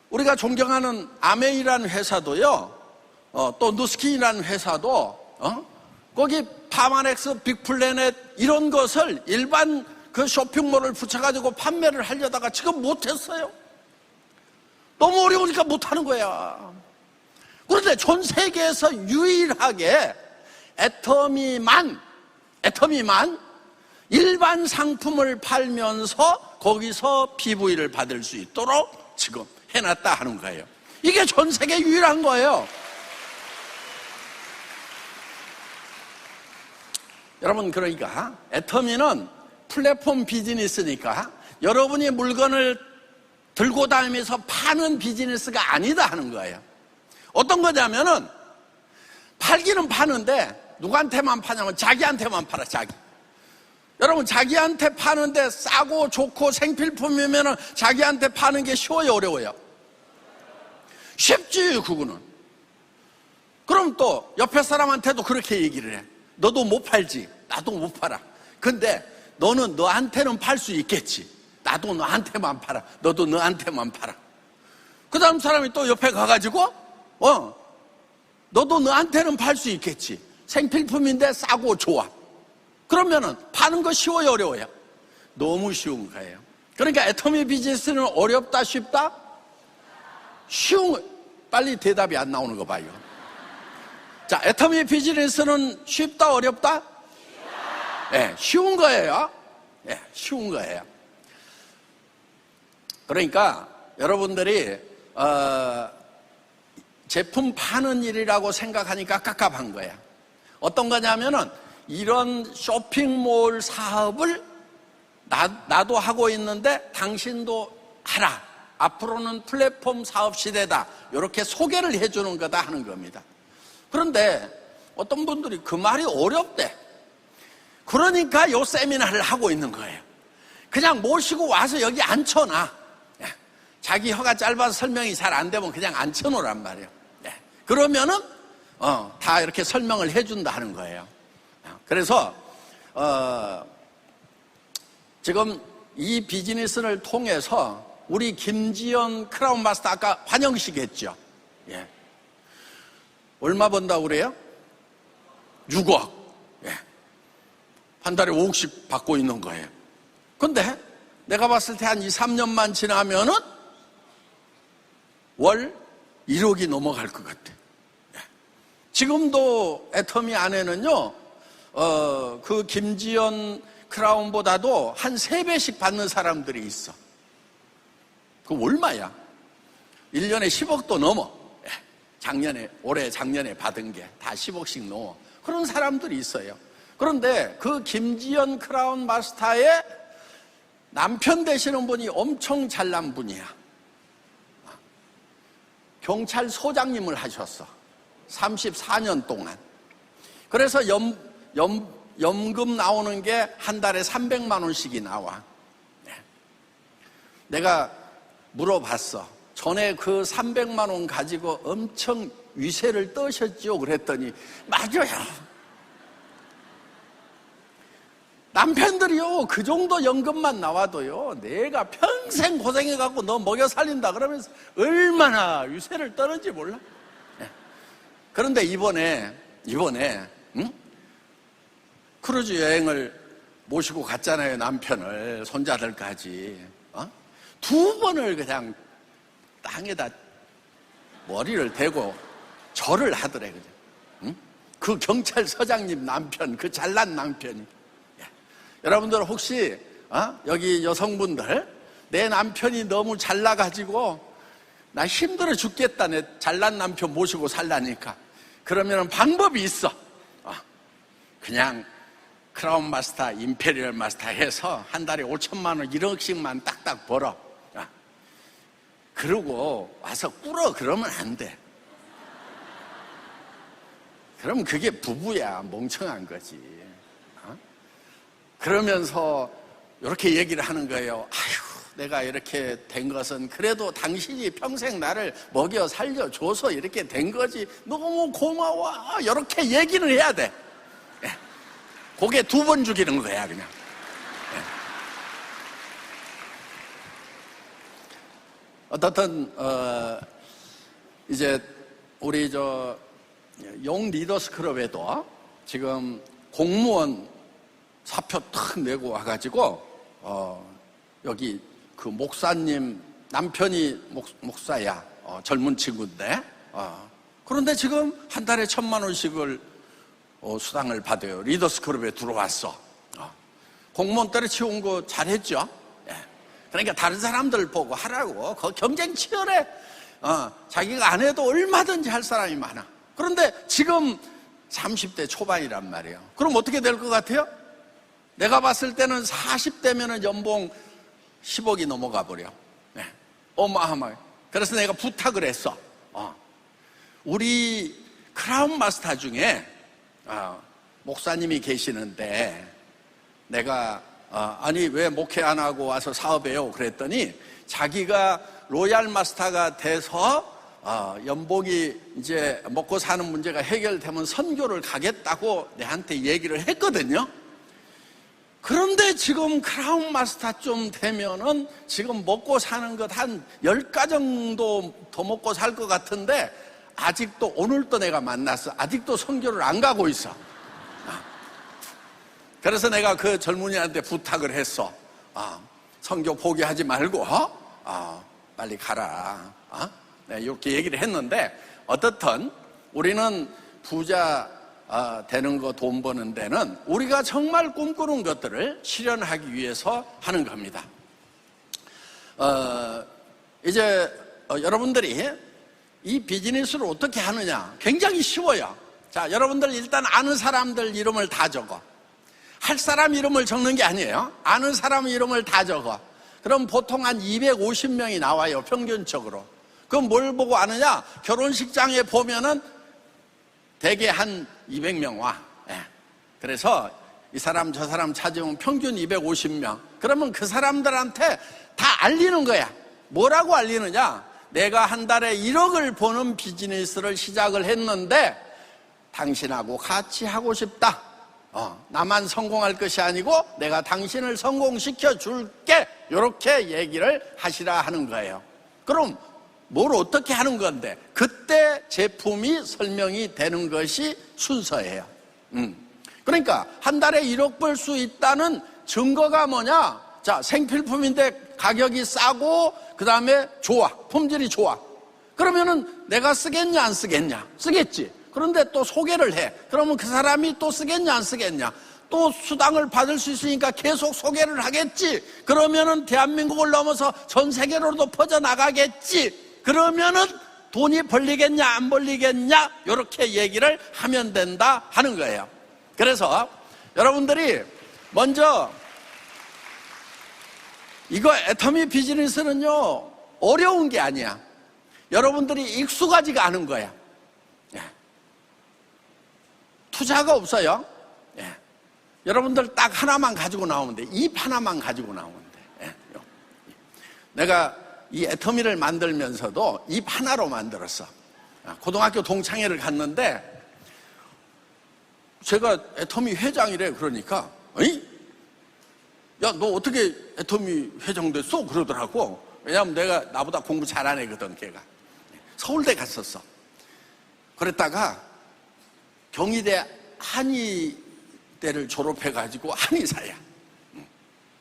우리가 존경하는 아메이라는 회사도요, 또 누스킨이라는 회사도 거기 파마넥스, 빅플래넷 이런 것을 일반 그 쇼핑몰을 붙여가지고 판매를 하려다가 지금 못했어요. 너무 어려우니까 못하는 거야. 그런데 전 세계에서 유일하게 애터미만 일반 상품을 팔면서 거기서 PV를 받을 수 있도록 지금 해놨다 하는 거예요. 이게 전 세계 유일한 거예요. 여러분, 그러니까 애터미는 플랫폼 비즈니스니까 여러분이 물건을 들고 다니면서 파는 비즈니스가 아니다 하는 거예요. 어떤 거냐면은 팔기는 파는데 누구한테만 파냐면 자기한테만 팔아, 자기. 여러분, 자기한테 파는데 싸고 좋고 생필품이면은 자기한테 파는 게 쉬워요, 어려워요? 쉽지, 그거는. 그럼 또 옆에 사람한테도 그렇게 얘기를 해. 너도 못 팔지, 나도 못 팔아. 근데 너는 너한테는 팔 수 있겠지. 나도 너한테만 팔아. 너도 너한테만 팔아. 그 다음 사람이 또 옆에 가가지고 너도 너한테는 팔 수 있겠지. 생필품인데 싸고 좋아. 그러면은 파는 거 쉬워요, 어려워요? 너무 쉬운 거예요. 그러니까 애터미 비즈니스는 어렵다, 쉽다? 쉬운 거. 빨리 대답이 안 나오는 거 봐요. 자, 애터미 비즈니스는 쉽다, 어렵다? 네, 쉬운 거예요. 네, 쉬운 거예요. 그러니까 여러분들이 제품 파는 일이라고 생각하니까 깝깝한 거야. 어떤 거냐면은 이런 쇼핑몰 사업을 나도 하고 있는데 당신도 하라. 앞으로는 플랫폼 사업 시대다. 이렇게 소개를 해주는 거다 하는 겁니다. 그런데 어떤 분들이 그 말이 어렵대. 그러니까 요 세미나를 하고 있는 거예요. 그냥 모시고 와서 여기 앉혀놔. 자기 혀가 짧아서 설명이 잘 안 되면 그냥 앉혀놓으란 말이에요. 그러면은 다 이렇게 설명을 해준다 하는 거예요. 그래서 지금 이 비즈니스를 통해서 우리 김지연 크라운 마스터 아까 환영식 했죠. 예. 얼마 번다고 그래요? 6억. 예. 한 달에 5억씩 받고 있는 거예요. 근데 내가 봤을 때 한 2, 3년만 지나면은 월 1억이 넘어갈 것 같아. 예. 지금도 애터미 안에는요, 그 김지연 크라운보다도 한 3배씩 받는 사람들이 있어. 그 얼마야? 1년에 10억도 넘어. 올해 작년에 받은 게 다 10억씩 넘어. 그런 사람들이 있어요. 그런데 그 김지연 크라운 마스터의 남편 되시는 분이 엄청 잘난 분이야. 경찰서장님을 하셨어. 34년 동안. 그래서 연금 나오는 게 한 달에 300만 원씩이 나와. 내가 물어봤어. 전에 그 300만 원 가지고 엄청 위세를 떠셨죠? 그랬더니 맞아요. 남편들이요, 그 정도 연금만 나와도요, 내가 평생 고생해갖고 너 먹여 살린다 그러면서 얼마나 위세를 떠는지 몰라. 그런데 이번에 응? 크루즈 여행을 모시고 갔잖아요. 남편을, 손자들까지. 2번을 그냥 땅에다 머리를 대고 절을 하더래. 그죠? 응? 그 경찰서장님 남편, 그 잘난 남편이. 여러분들 혹시 여기 여성분들, 내 남편이 너무 잘나가지고 나 힘들어 죽겠다, 내 잘난 남편 모시고 살라니까. 그러면 방법이 있어. 그냥 크라운 마스터, 임페리얼 마스터 해서 한 달에 5천만 원, 1억씩만 딱딱 벌어. 그러고 와서 꿇어. 그러면 안 돼. 그럼 그게 부부야. 멍청한 거지. 그러면서 이렇게 얘기를 하는 거예요. 아휴, 내가 이렇게 된 것은 그래도 당신이 평생 나를 먹여 살려줘서 이렇게 된 거지. 너무 고마워. 이렇게 얘기는 해야 돼. 고개 2번 죽이는 거야, 그냥. 어떻든 이제 우리 용 리더스 클럽에도 지금 공무원 사표 탁 내고 와가지고 여기 그 목사님 남편이 목사야. 젊은 친구인데 그런데 지금 한 달에 1,000만 원씩을 수당을 받아요. 리더스 클럽에 들어왔어. 공무원 때려치운 거 잘했죠. 그러니까 다른 사람들 보고 하라고. 경쟁 치열해. 자기가 안 해도 얼마든지 할 사람이 많아. 그런데 지금 30대 초반이란 말이에요. 그럼 어떻게 될 것 같아요? 내가 봤을 때는 40대면은 연봉 10억이 넘어가 버려. 어마어마해. 그래서 내가 부탁을 했어. 우리 크라운 마스터 중에 목사님이 계시는데 내가 아니 왜 목회 안 하고 와서 사업해요? 그랬더니 자기가 로얄 마스터가 돼서 연봉이 이제 먹고 사는 문제가 해결되면 선교를 가겠다고 내한테 얘기를 했거든요. 그런데 지금 크라운 마스터쯤 되면은 지금 먹고 사는 것 한 10가정도 더 먹고 살 것 같은데 아직도 오늘도 내가 만났어. 아직도 선교를 안 가고 있어. 그래서 내가 그 젊은이한테 부탁을 했어. 선교 포기하지 말고 빨리 가라. 네, 이렇게 얘기를 했는데 어떻든 우리는 부자 되는 거, 돈 버는 데는 우리가 정말 꿈꾸는 것들을 실현하기 위해서 하는 겁니다. 이제 여러분들이 이 비즈니스를 어떻게 하느냐? 굉장히 쉬워요. 자, 여러분들 일단 아는 사람들 이름을 다 적어. 할 사람 이름을 적는 게 아니에요. 아는 사람 이름을 다 적어. 그럼 보통 한 250명이 나와요, 평균적으로. 그럼 뭘 보고 아느냐? 결혼식장에 보면은 대개 한 200명 와. 그래서 이 사람 저 사람 찾으면 평균 250명. 그러면 그 사람들한테 다 알리는 거야. 뭐라고 알리느냐? 내가 한 달에 1억을 버는 비즈니스를 시작을 했는데 당신하고 같이 하고 싶다. 나만 성공할 것이 아니고 내가 당신을 성공시켜 줄게. 이렇게 얘기를 하시라 하는 거예요. 그럼 뭘 어떻게 하는 건데? 그때 제품이 설명이 되는 것이 순서예요. 그러니까 한 달에 1억 벌 수 있다는 증거가 뭐냐? 자, 생필품인데 가격이 싸고 그 다음에 좋아, 품질이 좋아. 그러면은 내가 쓰겠냐 안 쓰겠냐? 쓰겠지. 그런데 또 소개를 해. 그러면 그 사람이 또 쓰겠냐 안 쓰겠냐? 또 수당을 받을 수 있으니까 계속 소개를 하겠지. 그러면은 대한민국을 넘어서 전 세계로도 퍼져나가겠지. 그러면은 돈이 벌리겠냐 안 벌리겠냐 이렇게 얘기를 하면 된다 하는 거예요. 그래서 여러분들이 먼저 이거 애터미 비즈니스는요 어려운 게 아니야. 여러분들이 익숙하지가 않은 거야. 투자가 없어요. 여러분들 딱 하나만 가지고 나오면 돼. 잎 하나만 가지고 나오면 돼. 내가 이 애터미를 만들면서도 잎 하나로 만들었어. 고등학교 동창회를 갔는데 제가 애터미 회장이래. 그러니까 야, 너 어떻게 애터미 회장 됐어? 그러더라고. 왜냐하면 내가 나보다 공부 잘한 애거든. 걔가 서울대 갔었어. 그랬다가 경희대 한의대를 졸업해가지고 한의사야.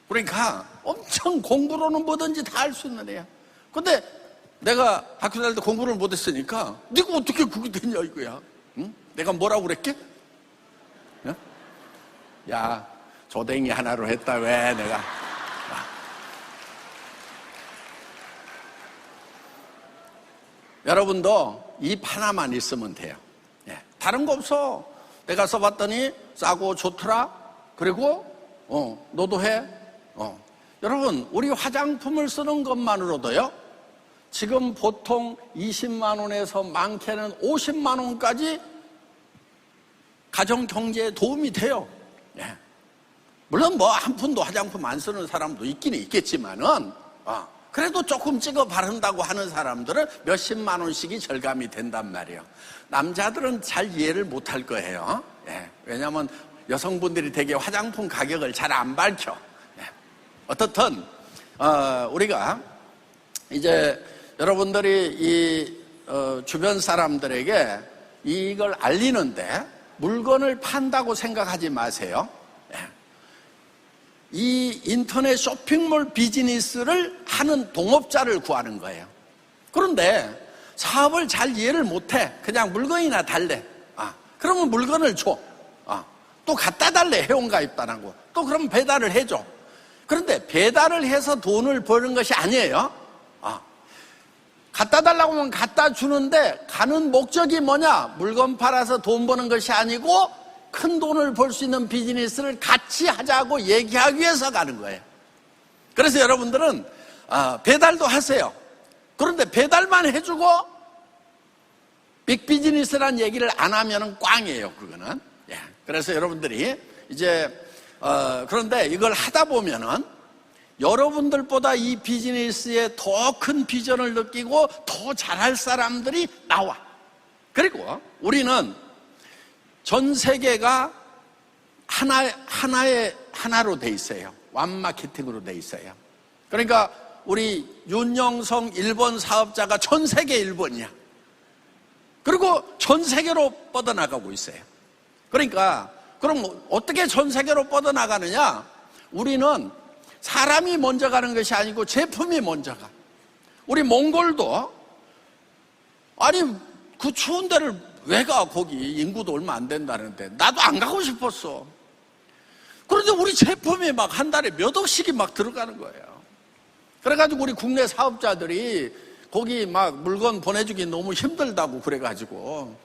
그러니까 엄청 공부로는 뭐든지 다 할 수 있는 애야. 근데 내가 학교 다닐 때 공부를 못했으니까 네가 어떻게 그게 됐냐 이거야. 응? 내가 뭐라고 그랬게? 응? 야, 조댕이 하나로 했다 왜 내가. 여러분도 입 하나만 있으면 돼요. 다른 거 없어. 내가 써봤더니 싸고 좋더라. 그리고 너도 해. 여러분, 우리 화장품을 쓰는 것만으로도요 지금 보통 20만 원에서 많게는 50만 원까지 가정 경제에 도움이 돼요. 물론 뭐 한 푼도 화장품 안 쓰는 사람도 있기는 있겠지만은 그래도 조금 찍어 바른다고 하는 사람들은 몇십만 원씩이 절감이 된단 말이에요. 남자들은 잘 이해를 못할 거예요. 왜냐하면 여성분들이 되게 화장품 가격을 잘 안 밝혀. 어떻든 우리가 이제 여러분들이 이 주변 사람들에게 이걸 알리는데 물건을 판다고 생각하지 마세요. 이 인터넷 쇼핑몰 비즈니스를 하는 동업자를 구하는 거예요. 그런데 사업을 잘 이해를 못해. 그냥 물건이나 달래. 그러면 물건을 줘. 또 갖다 달래. 회원가입단하고. 또 그럼 배달을 해줘. 그런데 배달을 해서 돈을 버는 것이 아니에요. 갖다 달라고 하면 갖다 주는데 가는 목적이 뭐냐? 물건 팔아서 돈 버는 것이 아니고 큰 돈을 벌 수 있는 비즈니스를 같이 하자고 얘기하기 위해서 가는 거예요. 그래서 여러분들은 배달도 하세요. 그런데 배달만 해주고 빅비즈니스란 얘기를 안 하면은 꽝이에요. 그거는. 그래서 여러분들이 이제 그런데 이걸 하다 보면은 여러분들보다 이 비즈니스에 더 큰 비전을 느끼고 더 잘할 사람들이 나와. 그리고 우리는 전 세계가 하나로 돼 있어요. 완 마케팅으로 돼 있어요. 그러니까 우리 윤영성 일본 사업자가 전 세계 1번이야. 그리고 전 세계로 뻗어나가고 있어요. 그러니까 그럼 어떻게 전 세계로 뻗어나가느냐? 우리는 사람이 먼저 가는 것이 아니고 제품이 먼저 가. 우리 몽골도 아니 그 추운 데를 왜 가? 거기 인구도 얼마 안 된다는데 나도 안 가고 싶었어. 그런데 우리 제품이 막 한 달에 몇 억씩이 막 들어가는 거예요. 그래가지고 우리 국내 사업자들이 거기 막 물건 보내주기 너무 힘들다고 그래가지고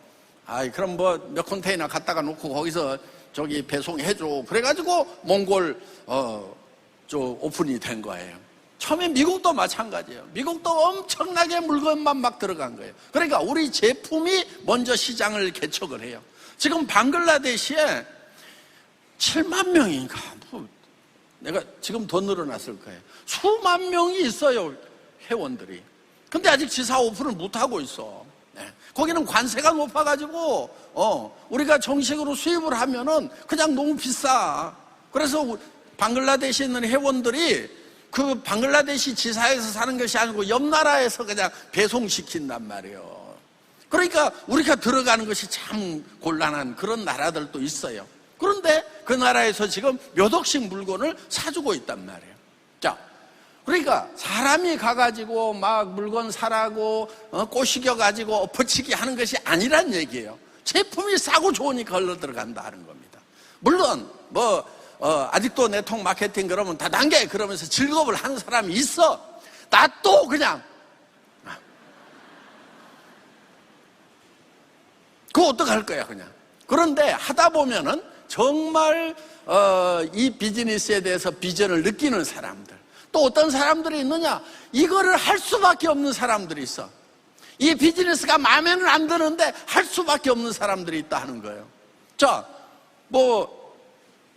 그럼 뭐 몇 컨테이너 갖다가 놓고 거기서 저기 배송해줘. 그래가지고 몽골 오픈이 된 거예요. 처음에 미국도 마찬가지예요. 미국도 엄청나게 물건만 막 들어간 거예요. 그러니까 우리 제품이 먼저 시장을 개척을 해요. 지금 방글라데시에 7만 명인가 내가 지금 더 늘어났을 거예요. 수만 명이 있어요, 회원들이. 근데 아직 지사 오픈을 못하고 있어. 거기는 관세가 높아가지고 우리가 정식으로 수입을 하면은 그냥 너무 비싸. 그래서 방글라데시에 있는 회원들이 그 방글라데시 지사에서 사는 것이 아니고 옆 나라에서 그냥 배송시킨단 말이에요. 그러니까 우리가 들어가는 것이 참 곤란한 그런 나라들도 있어요. 그런데 그 나라에서 지금 몇 억씩 물건을 사주고 있단 말이에요. 자, 그러니까 사람이 가가지고 막 물건 사라고 꼬시겨가지고 엎어치기 하는 것이 아니란 얘기예요. 제품이 싸고 좋으니까 걸러 들어간다 하는 겁니다. 물론 아직도 네트워크 마케팅 그러면 다단계 그러면서 즐거움을 하는 사람이 있어. 나 또 그냥 그거 어떡할 거야 그냥. 그런데 하다 보면은 정말 이 비즈니스에 대해서 비전을 느끼는 사람들, 또 어떤 사람들이 있느냐, 이거를 할 수밖에 없는 사람들이 있어. 이 비즈니스가 마음에는 안 드는데 할 수밖에 없는 사람들이 있다 하는 거예요. 자,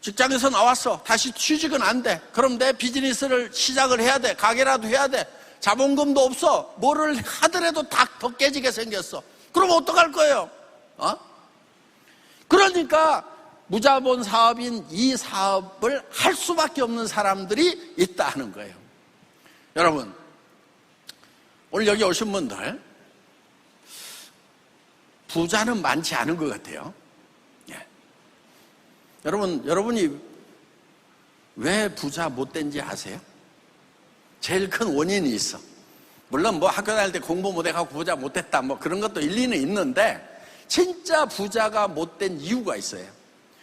직장에서 나왔어. 다시 취직은 안 돼. 그럼 내 비즈니스를 시작을 해야 돼. 가게라도 해야 돼. 자본금도 없어. 뭐를 하더라도 다 더 깨지게 생겼어. 그럼 어떡할 거예요? 그러니까 무자본 사업인 이 사업을 할 수밖에 없는 사람들이 있다 하는 거예요. 여러분, 오늘 여기 오신 분들 부자는 많지 않은 것 같아요. 여러분이 왜 부자 못 된지 아세요? 제일 큰 원인이 있어. 물론 학교 다닐 때 공부 못해가지고 부자 못했다 그런 것도 일리는 있는데 진짜 부자가 못 된 이유가 있어요.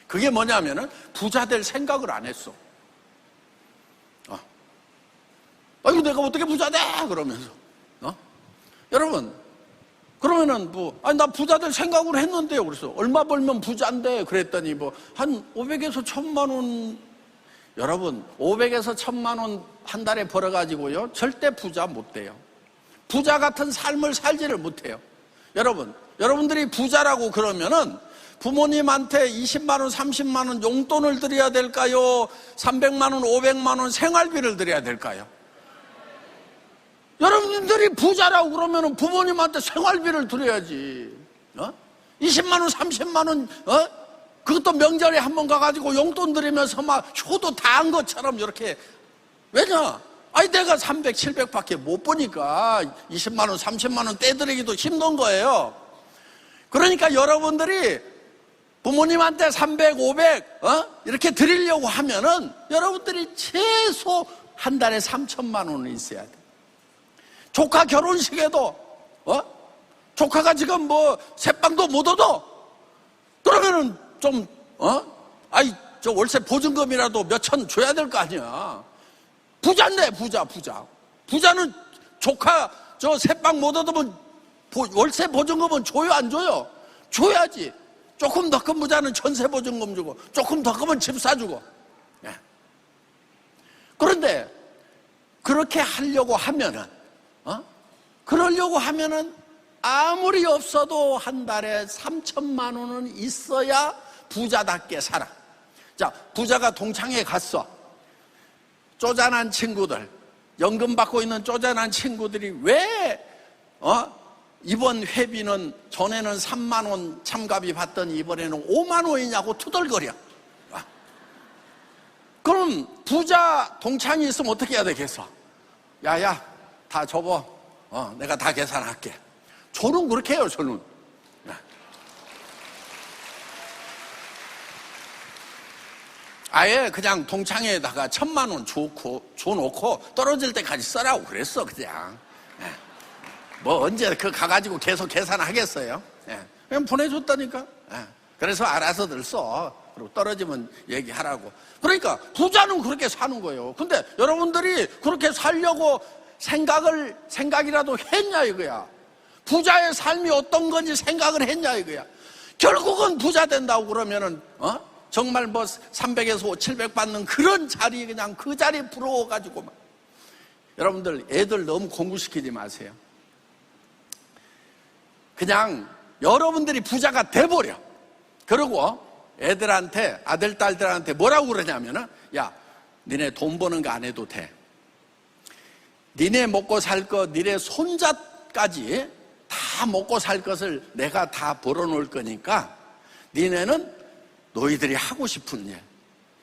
그게 뭐냐면은 부자 될 생각을 안 했어. 이거 내가 어떻게 부자 돼? 그러면서. 여러분, 그러면은 나 부자 될 생각을 했는데요. 그래서 얼마 벌면 부자인데 그랬더니 한 500에서 1000만 원. 여러분, 500에서 1000만 원 한 달에 벌어가지고요. 절대 부자 못 돼요. 부자 같은 삶을 살지를 못해요. 여러분들이 부자라고 그러면은 부모님한테 20만 원, 30만 원 용돈을 드려야 될까요? 300만 원, 500만 원 생활비를 드려야 될까요? 여러분들이 부자라고 그러면 부모님한테 생활비를 드려야지. 20만 원, 30만 원, 그것도 명절에 한 번 가가지고 용돈 드리면서 막 효도 다 한 것처럼 이렇게. 왜냐? 내가 300, 700밖에 못 보니까 20만 원, 30만 원 떼드리기도 힘든 거예요. 그러니까 여러분들이 부모님한테 300, 500, 이렇게 드리려고 하면은 여러분들이 최소 한 달에 3천만 원은 있어야 돼. 조카 결혼식에도, 조카가 지금 새빵도 못 얻어. 그러면은 저 월세 보증금이라도 몇천 줘야 될 거 아니야. 부자인데, 부자. 부자는 조카 새빵 못 얻으면 월세 보증금은 줘요, 안 줘요? 줘야지. 조금 더 큰 부자는 전세 보증금 주고, 조금 더 크면 집 사주고. 그런데 그렇게 하려고 하면은, 그러려고 하면은 아무리 없어도 한 달에 3천만 원은 있어야 부자답게 살아. 자, 부자가 동창회 갔어. 쪼잔한 친구들, 연금 받고 있는 쪼잔한 친구들이 왜 이번 회비는 전에는 3만 원 참가비 받더니 이번에는 5만 원이냐고 투덜거려. 여러분, 부자 동창이 있으면 어떻게 해야 되겠어? 야야, 다 줘봐. 내가 다 계산할게. 저는 그렇게 해요, 저는. 아예 그냥 동창회에다가 1,000만 원 줘놓고 떨어질 때까지 써라고 그랬어, 그냥. 뭐 언제 가가지고 계속 계산하겠어요? 그냥 보내줬다니까. 그래서 알아서들 써. 그리고 떨어지면 얘기하라고. 그러니까 부자는 그렇게 사는 거예요. 근데 여러분들이 그렇게 살려고 생각이라도 했냐 이거야. 부자의 삶이 어떤 건지 생각을 했냐 이거야. 결국은 부자 된다고 그러면은 정말 뭐 300에서 700 받는 그런 자리, 그냥 그 자리 부러워가지고 막. 여러분들 애들 너무 공부시키지 마세요. 그냥 여러분들이 부자가 돼버려. 그리고 애들한테, 아들, 딸들한테 뭐라고 그러냐면은, 야, 니네 돈 버는 거 안 해도 돼. 니네 먹고 살 거, 니네 손자까지 다 먹고 살 것을 내가 다 벌어놓을 거니까 니네는 너희들이 하고 싶은 일.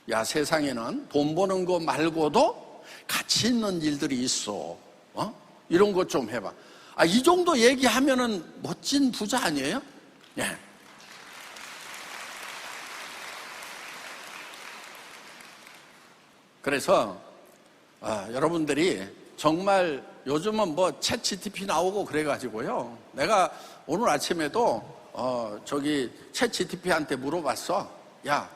야, 세상에는 돈 버는 거 말고도 가치 있는 일들이 있어. 이런 것 좀 해봐. 이 정도 얘기하면은 멋진 부자 아니에요? 예. 그래서 여러분들이 정말 요즘은 뭐 챗 GTP 나오고 그래가지고요. 내가 오늘 아침에도 챗 GTP한테 물어봤어. 야,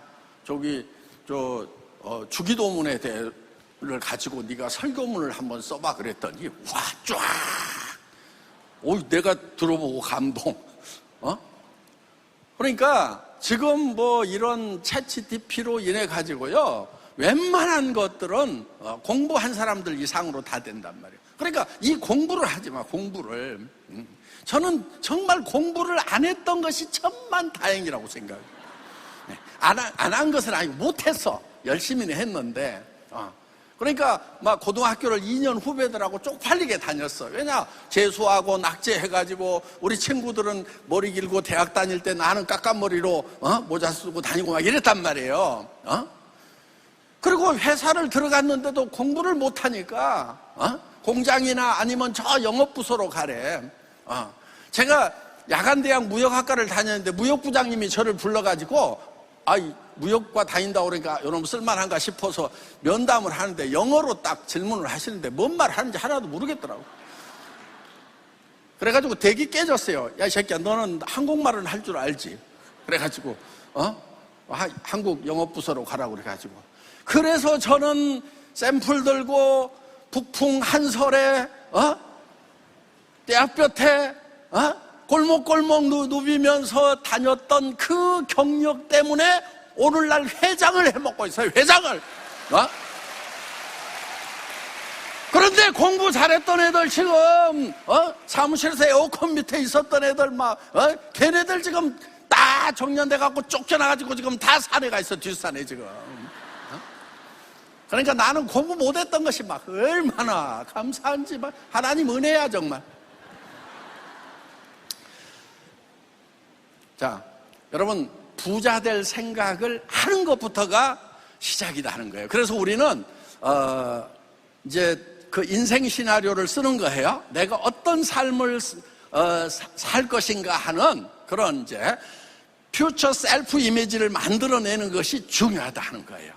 주기도문에 대해를 가지고 네가 설교문을 한번 써봐 그랬더니 와, 쫙. 내가 들어보고 감동. 그러니까 지금 뭐 이런 챗 GTP로 인해 가지고요. 웬만한 것들은 공부한 사람들 이상으로 다 된단 말이에요. 그러니까 이 공부를 하지 마, 공부를. 저는 정말 공부를 안 했던 것이 천만다행이라고 생각해요. 안 한 것은 아니고 못했어. 열심히는 했는데. 그러니까 막 고등학교를 2년 후배들하고 쪽팔리게 다녔어. 왜냐? 재수하고 낙제해가지고 우리 친구들은 머리 길고 대학 다닐 때 나는 깎아머리로 모자 쓰고 다니고 막 이랬단 말이에요. 그리고 회사를 들어갔는데도 공부를 못하니까 공장이나 아니면 저 영업부서로 가래. 제가 야간대학 무역학과를 다녔는데 무역부장님이 저를 불러가지고 무역과 다닌다고 그러니까 이놈 쓸만한가 싶어서 면담을 하는데 영어로 딱 질문을 하시는데 뭔 말 하는지 하나도 모르겠더라고. 그래가지고 대기 깨졌어요. 야, 이 새끼야, 너는 한국말은 할 줄 알지? 그래가지고 한국 영업부서로 가라고 그래가지고. 그래서 저는 샘플 들고 북풍 한설에 떼약볕에 골목골목 누비면서 다녔던 그 경력 때문에 오늘날 회장을 해먹고 있어요. 회장을. 그런데 공부 잘했던 애들 지금 사무실에서 에어컨 밑에 있었던 애들 걔네들 지금 다 정년돼 갖고 쫓겨나가지고 지금 다 산에 가 있어. 뒷산에 지금. 그러니까 나는 공부 못했던 것이 막 얼마나 감사한지 막 하나님 은혜야 정말. 자, 여러분, 부자 될 생각을 하는 것부터가 시작이다 하는 거예요. 그래서 우리는 이제 그 인생 시나리오를 쓰는 거예요. 내가 어떤 삶을 살 것인가 하는 그런 이제 퓨처 셀프 이미지를 만들어내는 것이 중요하다 하는 거예요.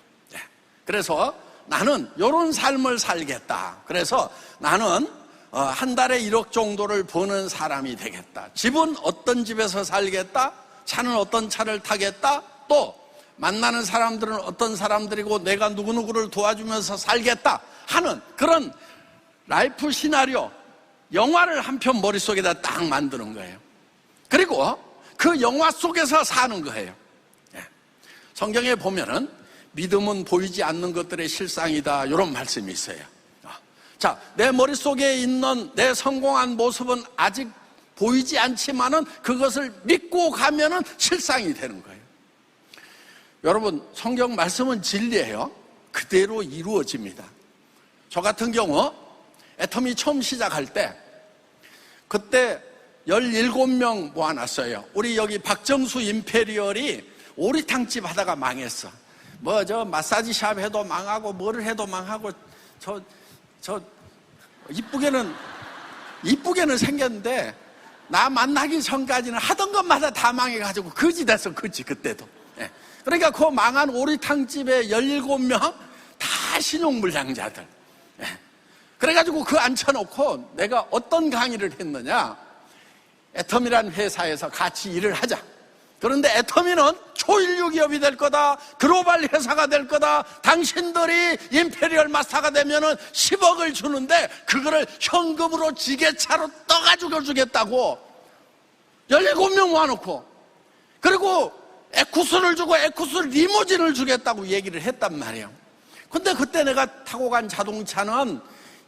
그래서 나는 이런 삶을 살겠다. 그래서 나는 한 달에 1억 정도를 버는 사람이 되겠다. 집은 어떤 집에서 살겠다. 차는 어떤 차를 타겠다. 또 만나는 사람들은 어떤 사람들이고 내가 누구누구를 도와주면서 살겠다 하는 그런 라이프 시나리오, 영화를 한 편 머릿속에다 딱 만드는 거예요. 그리고 그 영화 속에서 사는 거예요. 성경에 보면은 믿음은 보이지 않는 것들의 실상이다, 이런 말씀이 있어요. 자, 내 머릿속에 있는 내 성공한 모습은 아직 보이지 않지만은 그것을 믿고 가면은 실상이 되는 거예요. 여러분, 성경 말씀은 진리예요. 그대로 이루어집니다. 저 같은 경우 애터미 처음 시작할 때 그때 17명 모아놨어요. 우리 여기 박정수 임페리얼이 오리탕집 하다가 망했어. 뭐 저 마사지 샵 해도 망하고 뭐를 해도 망하고 저 이쁘게는 생겼는데 나 만나기 전까지는 하던 것마다 다 망해가지고 거지 됐어. 거지 그때도. 예. 그러니까 그 망한 오리탕집에 17명 다 신용불량자들. 예. 그래가지고 그 앉혀놓고 내가 어떤 강의를 했느냐, 애터미라는 회사에서 같이 일을 하자. 그런데 애터미는 초인류 기업이 될 거다, 글로벌 회사가 될 거다, 당신들이 임페리얼 마스터가 되면은 10억을 주는데 그거를 현금으로 지게차로 떠가지고 주겠다고 17명 모아놓고, 그리고 에쿠스를 주고 에쿠스 리무진을 주겠다고 얘기를 했단 말이에요. 근데 그때 내가 타고 간 자동차는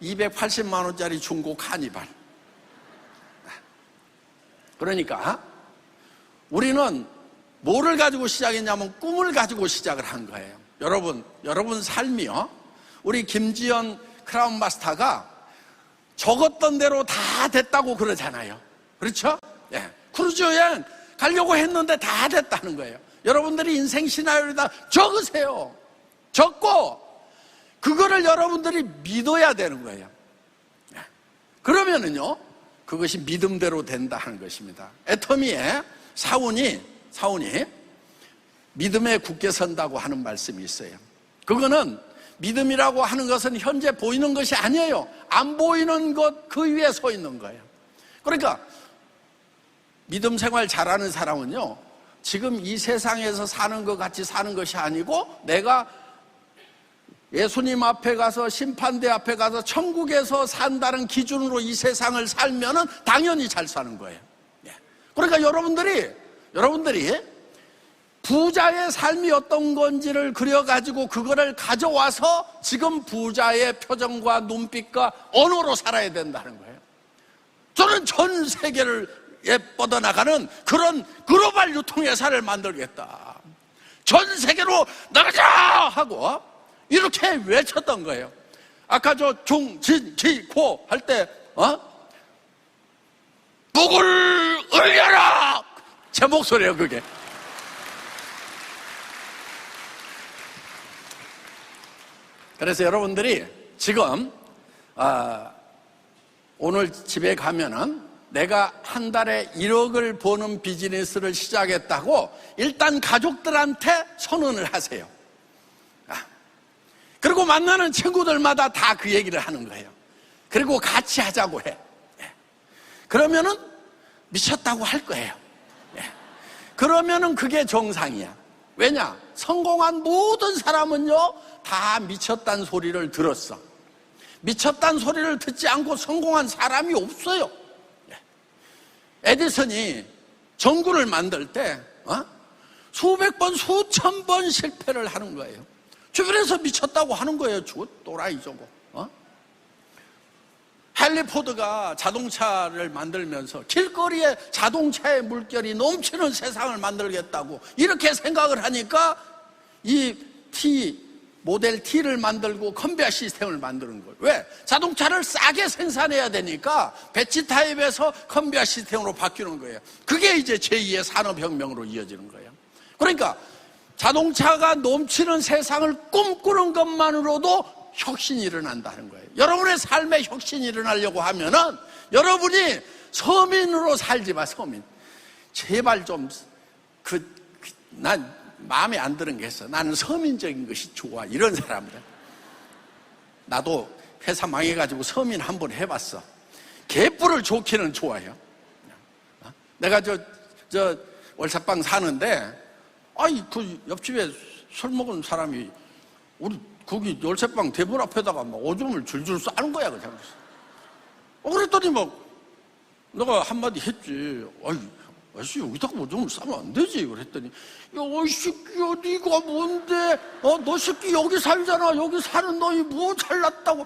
280만 원짜리 중고 카니발. 그러니까 우리는 뭐를 가지고 시작했냐면 꿈을 가지고 시작을 한 거예요. 여러분 삶이요, 우리 김지연 크라운 마스터가 적었던 대로 다 됐다고 그러잖아요. 그렇죠? 예. 크루즈 여행 가려고 했는데 다 됐다는 거예요. 여러분들이 인생 시나리오에다 적으세요. 적고 그거를 여러분들이 믿어야 되는 거예요. 예. 그러면은요, 그것이 믿음대로 된다 하는 것입니다. 애터미의 사운이 믿음에 굳게 선다고 하는 말씀이 있어요. 그거는 믿음이라고 하는 것은 현재 보이는 것이 아니에요. 안 보이는 것 그 위에 서 있는 거예요. 그러니까 믿음 생활 잘하는 사람은요, 지금 이 세상에서 사는 것 같이 사는 것이 아니고 내가 예수님 앞에 가서 심판대 앞에 가서 천국에서 산다는 기준으로 이 세상을 살면은 당연히 잘 사는 거예요. 그러니까 여러분들이 부자의 삶이 어떤 건지를 그려가지고 그거를 가져와서 지금 부자의 표정과 눈빛과 언어로 살아야 된다는 거예요. 저는 전 세계를 뻗어나가는 그런 글로벌 유통회사를 만들겠다. 전 세계로 나가자! 하고 이렇게 외쳤던 거예요. 아까 저 중진기고 할 때 북을 울려라! 제 목소리예요, 그게. 그래서 여러분들이 지금 오늘 집에 가면은 내가 한 달에 1억을 버는 비즈니스를 시작했다고 일단 가족들한테 선언을 하세요. 그리고 만나는 친구들마다 다 그 얘기를 하는 거예요. 그리고 같이 하자고 해. 그러면은 미쳤다고 할 거예요. 그러면은 그게 정상이야. 왜냐? 성공한 모든 사람은요, 다 미쳤다는 소리를 들었어. 미쳤다는 소리를 듣지 않고 성공한 사람이 없어요. 에디슨이 전구를 만들 때 수백 번, 수천 번 실패를 하는 거예요. 주변에서 미쳤다고 하는 거예요. 저 또라이 저거. 헨리 포드가 자동차를 만들면서 길거리에 자동차의 물결이 넘치는 세상을 만들겠다고 이렇게 생각을 하니까 이 모델 T를 만들고 컨베어 시스템을 만드는 거예요. 왜? 자동차를 싸게 생산해야 되니까 배치 타입에서 컨베어 시스템으로 바뀌는 거예요. 그게 이제 제2의 산업혁명으로 이어지는 거예요. 그러니까 자동차가 넘치는 세상을 꿈꾸는 것만으로도 혁신이 일어난다는 거예요. 여러분의 삶에 혁신이 일어나려고 하면은 여러분이 서민으로 살지 마, 서민. 제발 좀, 난 마음에 안 드는 게 있어. 나는 서민적인 것이 좋아. 이런 사람들. 나도 회사 망해가지고 서민 한번 해봤어. 개뿔을 좋기는 좋아요. 내가 저 월사방 사는데, 그 옆집에 술 먹은 사람이 우리 거기 열쇠방 대문 앞에다가 막 오줌을 줄줄 싸는 거야, 그냥. 그랬더니 내가 한마디 했지. 아저씨, 여기다가 오줌을 싸면 안 되지. 그랬더니, 야, 이 새끼야, 네가 뭔데? 너 새끼 여기 살잖아. 여기 사는 놈이 뭐 잘났다고.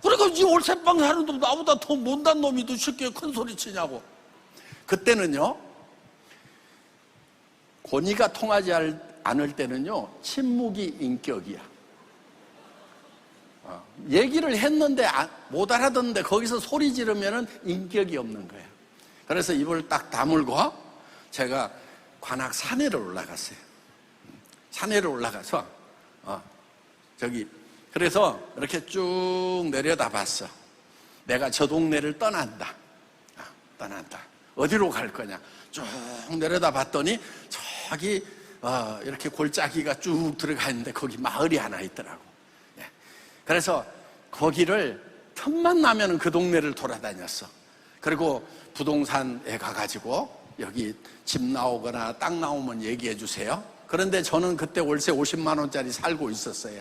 그러니까 이 월세방 사는 놈 나보다 더 못난 놈이 너 새끼가 큰 소리 치냐고. 그때는요, 권위가 통하지 않을 때는요, 침묵이 인격이야. 얘기를 했는데 못 알아듣는데 거기서 소리 지르면은 인격이 없는 거예요. 그래서 입을 딱 다물고 제가 관악 산에를 올라갔어요. 산에를 올라가서 그래서 이렇게 쭉 내려다 봤어. 내가 저 동네를 떠난다. 떠난다. 어디로 갈 거냐? 쭉 내려다 봤더니 저기 이렇게 골짜기가 쭉 들어가 있는데 거기 마을이 하나 있더라고. 그래서 거기를 틈만 나면 그 동네를 돌아다녔어. 그리고 부동산에 가가지고 여기 집 나오거나 땅 나오면 얘기해 주세요. 그런데 저는 그때 월세 50만 원짜리 살고 있었어요.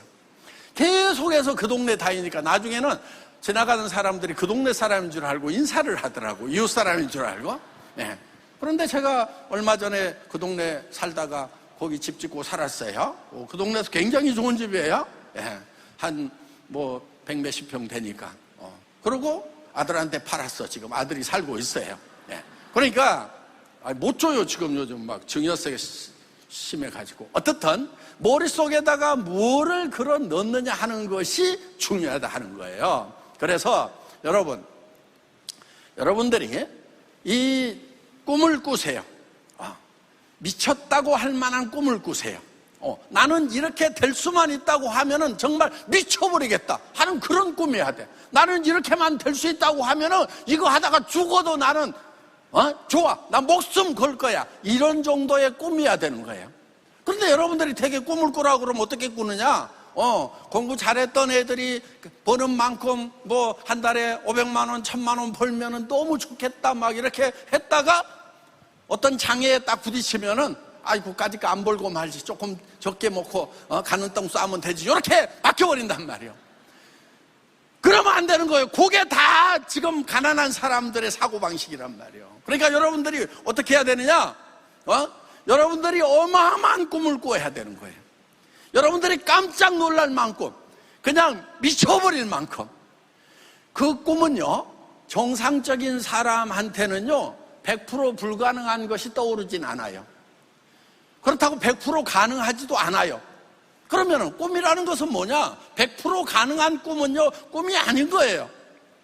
계속해서 그 동네 다니니까 나중에는 지나가는 사람들이 그 동네 사람인 줄 알고 인사를 하더라고. 이웃 사람인 줄 알고. 네. 그런데 제가 얼마 전에 그 동네 살다가 거기 집 짓고 살았어요. 그 동네에서 굉장히 좋은 집이에요. 네. 한 뭐 100몇십 평 되니까. 그리고 아들한테 팔았어. 지금 아들이 살고 있어요. 네. 그러니까 못 줘요. 지금 요즘 막 증여세가 심해가지고. 어떻든 머릿속에다가 뭐를 넣느냐 하는 것이 중요하다 하는 거예요. 그래서 여러분들이 이 꿈을 꾸세요. 미쳤다고 할 만한 꿈을 꾸세요. 나는 이렇게 될 수만 있다고 하면은 정말 미쳐버리겠다 하는 그런 꿈이어야 돼. 나는 이렇게만 될 수 있다고 하면은 이거 하다가 죽어도 나는 좋아, 나 목숨 걸 거야, 이런 정도의 꿈이어야 되는 거예요. 그런데 여러분들이 되게 꿈을 꾸라고 그러면 어떻게 꾸느냐? 공부 잘했던 애들이 버는 만큼 뭐 한 달에 500만 원, 1000만 원 벌면은 너무 좋겠다 막 이렇게 했다가 어떤 장애에 딱 부딪히면은 아이고 까짓거 안 벌고 말지, 조금 적게 먹고 가는 땅 싸면 되지, 이렇게 바뀌어버린단 말이에요. 그러면 안 되는 거예요. 그게 다 지금 가난한 사람들의 사고방식이란 말이에요. 그러니까 여러분들이 어떻게 해야 되느냐? 여러분들이 어마어마한 꿈을 꿔야 되는 거예요. 여러분들이 깜짝 놀랄 만큼, 그냥 미쳐버릴 만큼. 그 꿈은요, 정상적인 사람한테는요 100% 불가능한 것이 떠오르진 않아요. 그렇다고 100% 가능하지도 않아요. 그러면 꿈이라는 것은 뭐냐? 100% 가능한 꿈은요 꿈이 아닌 거예요.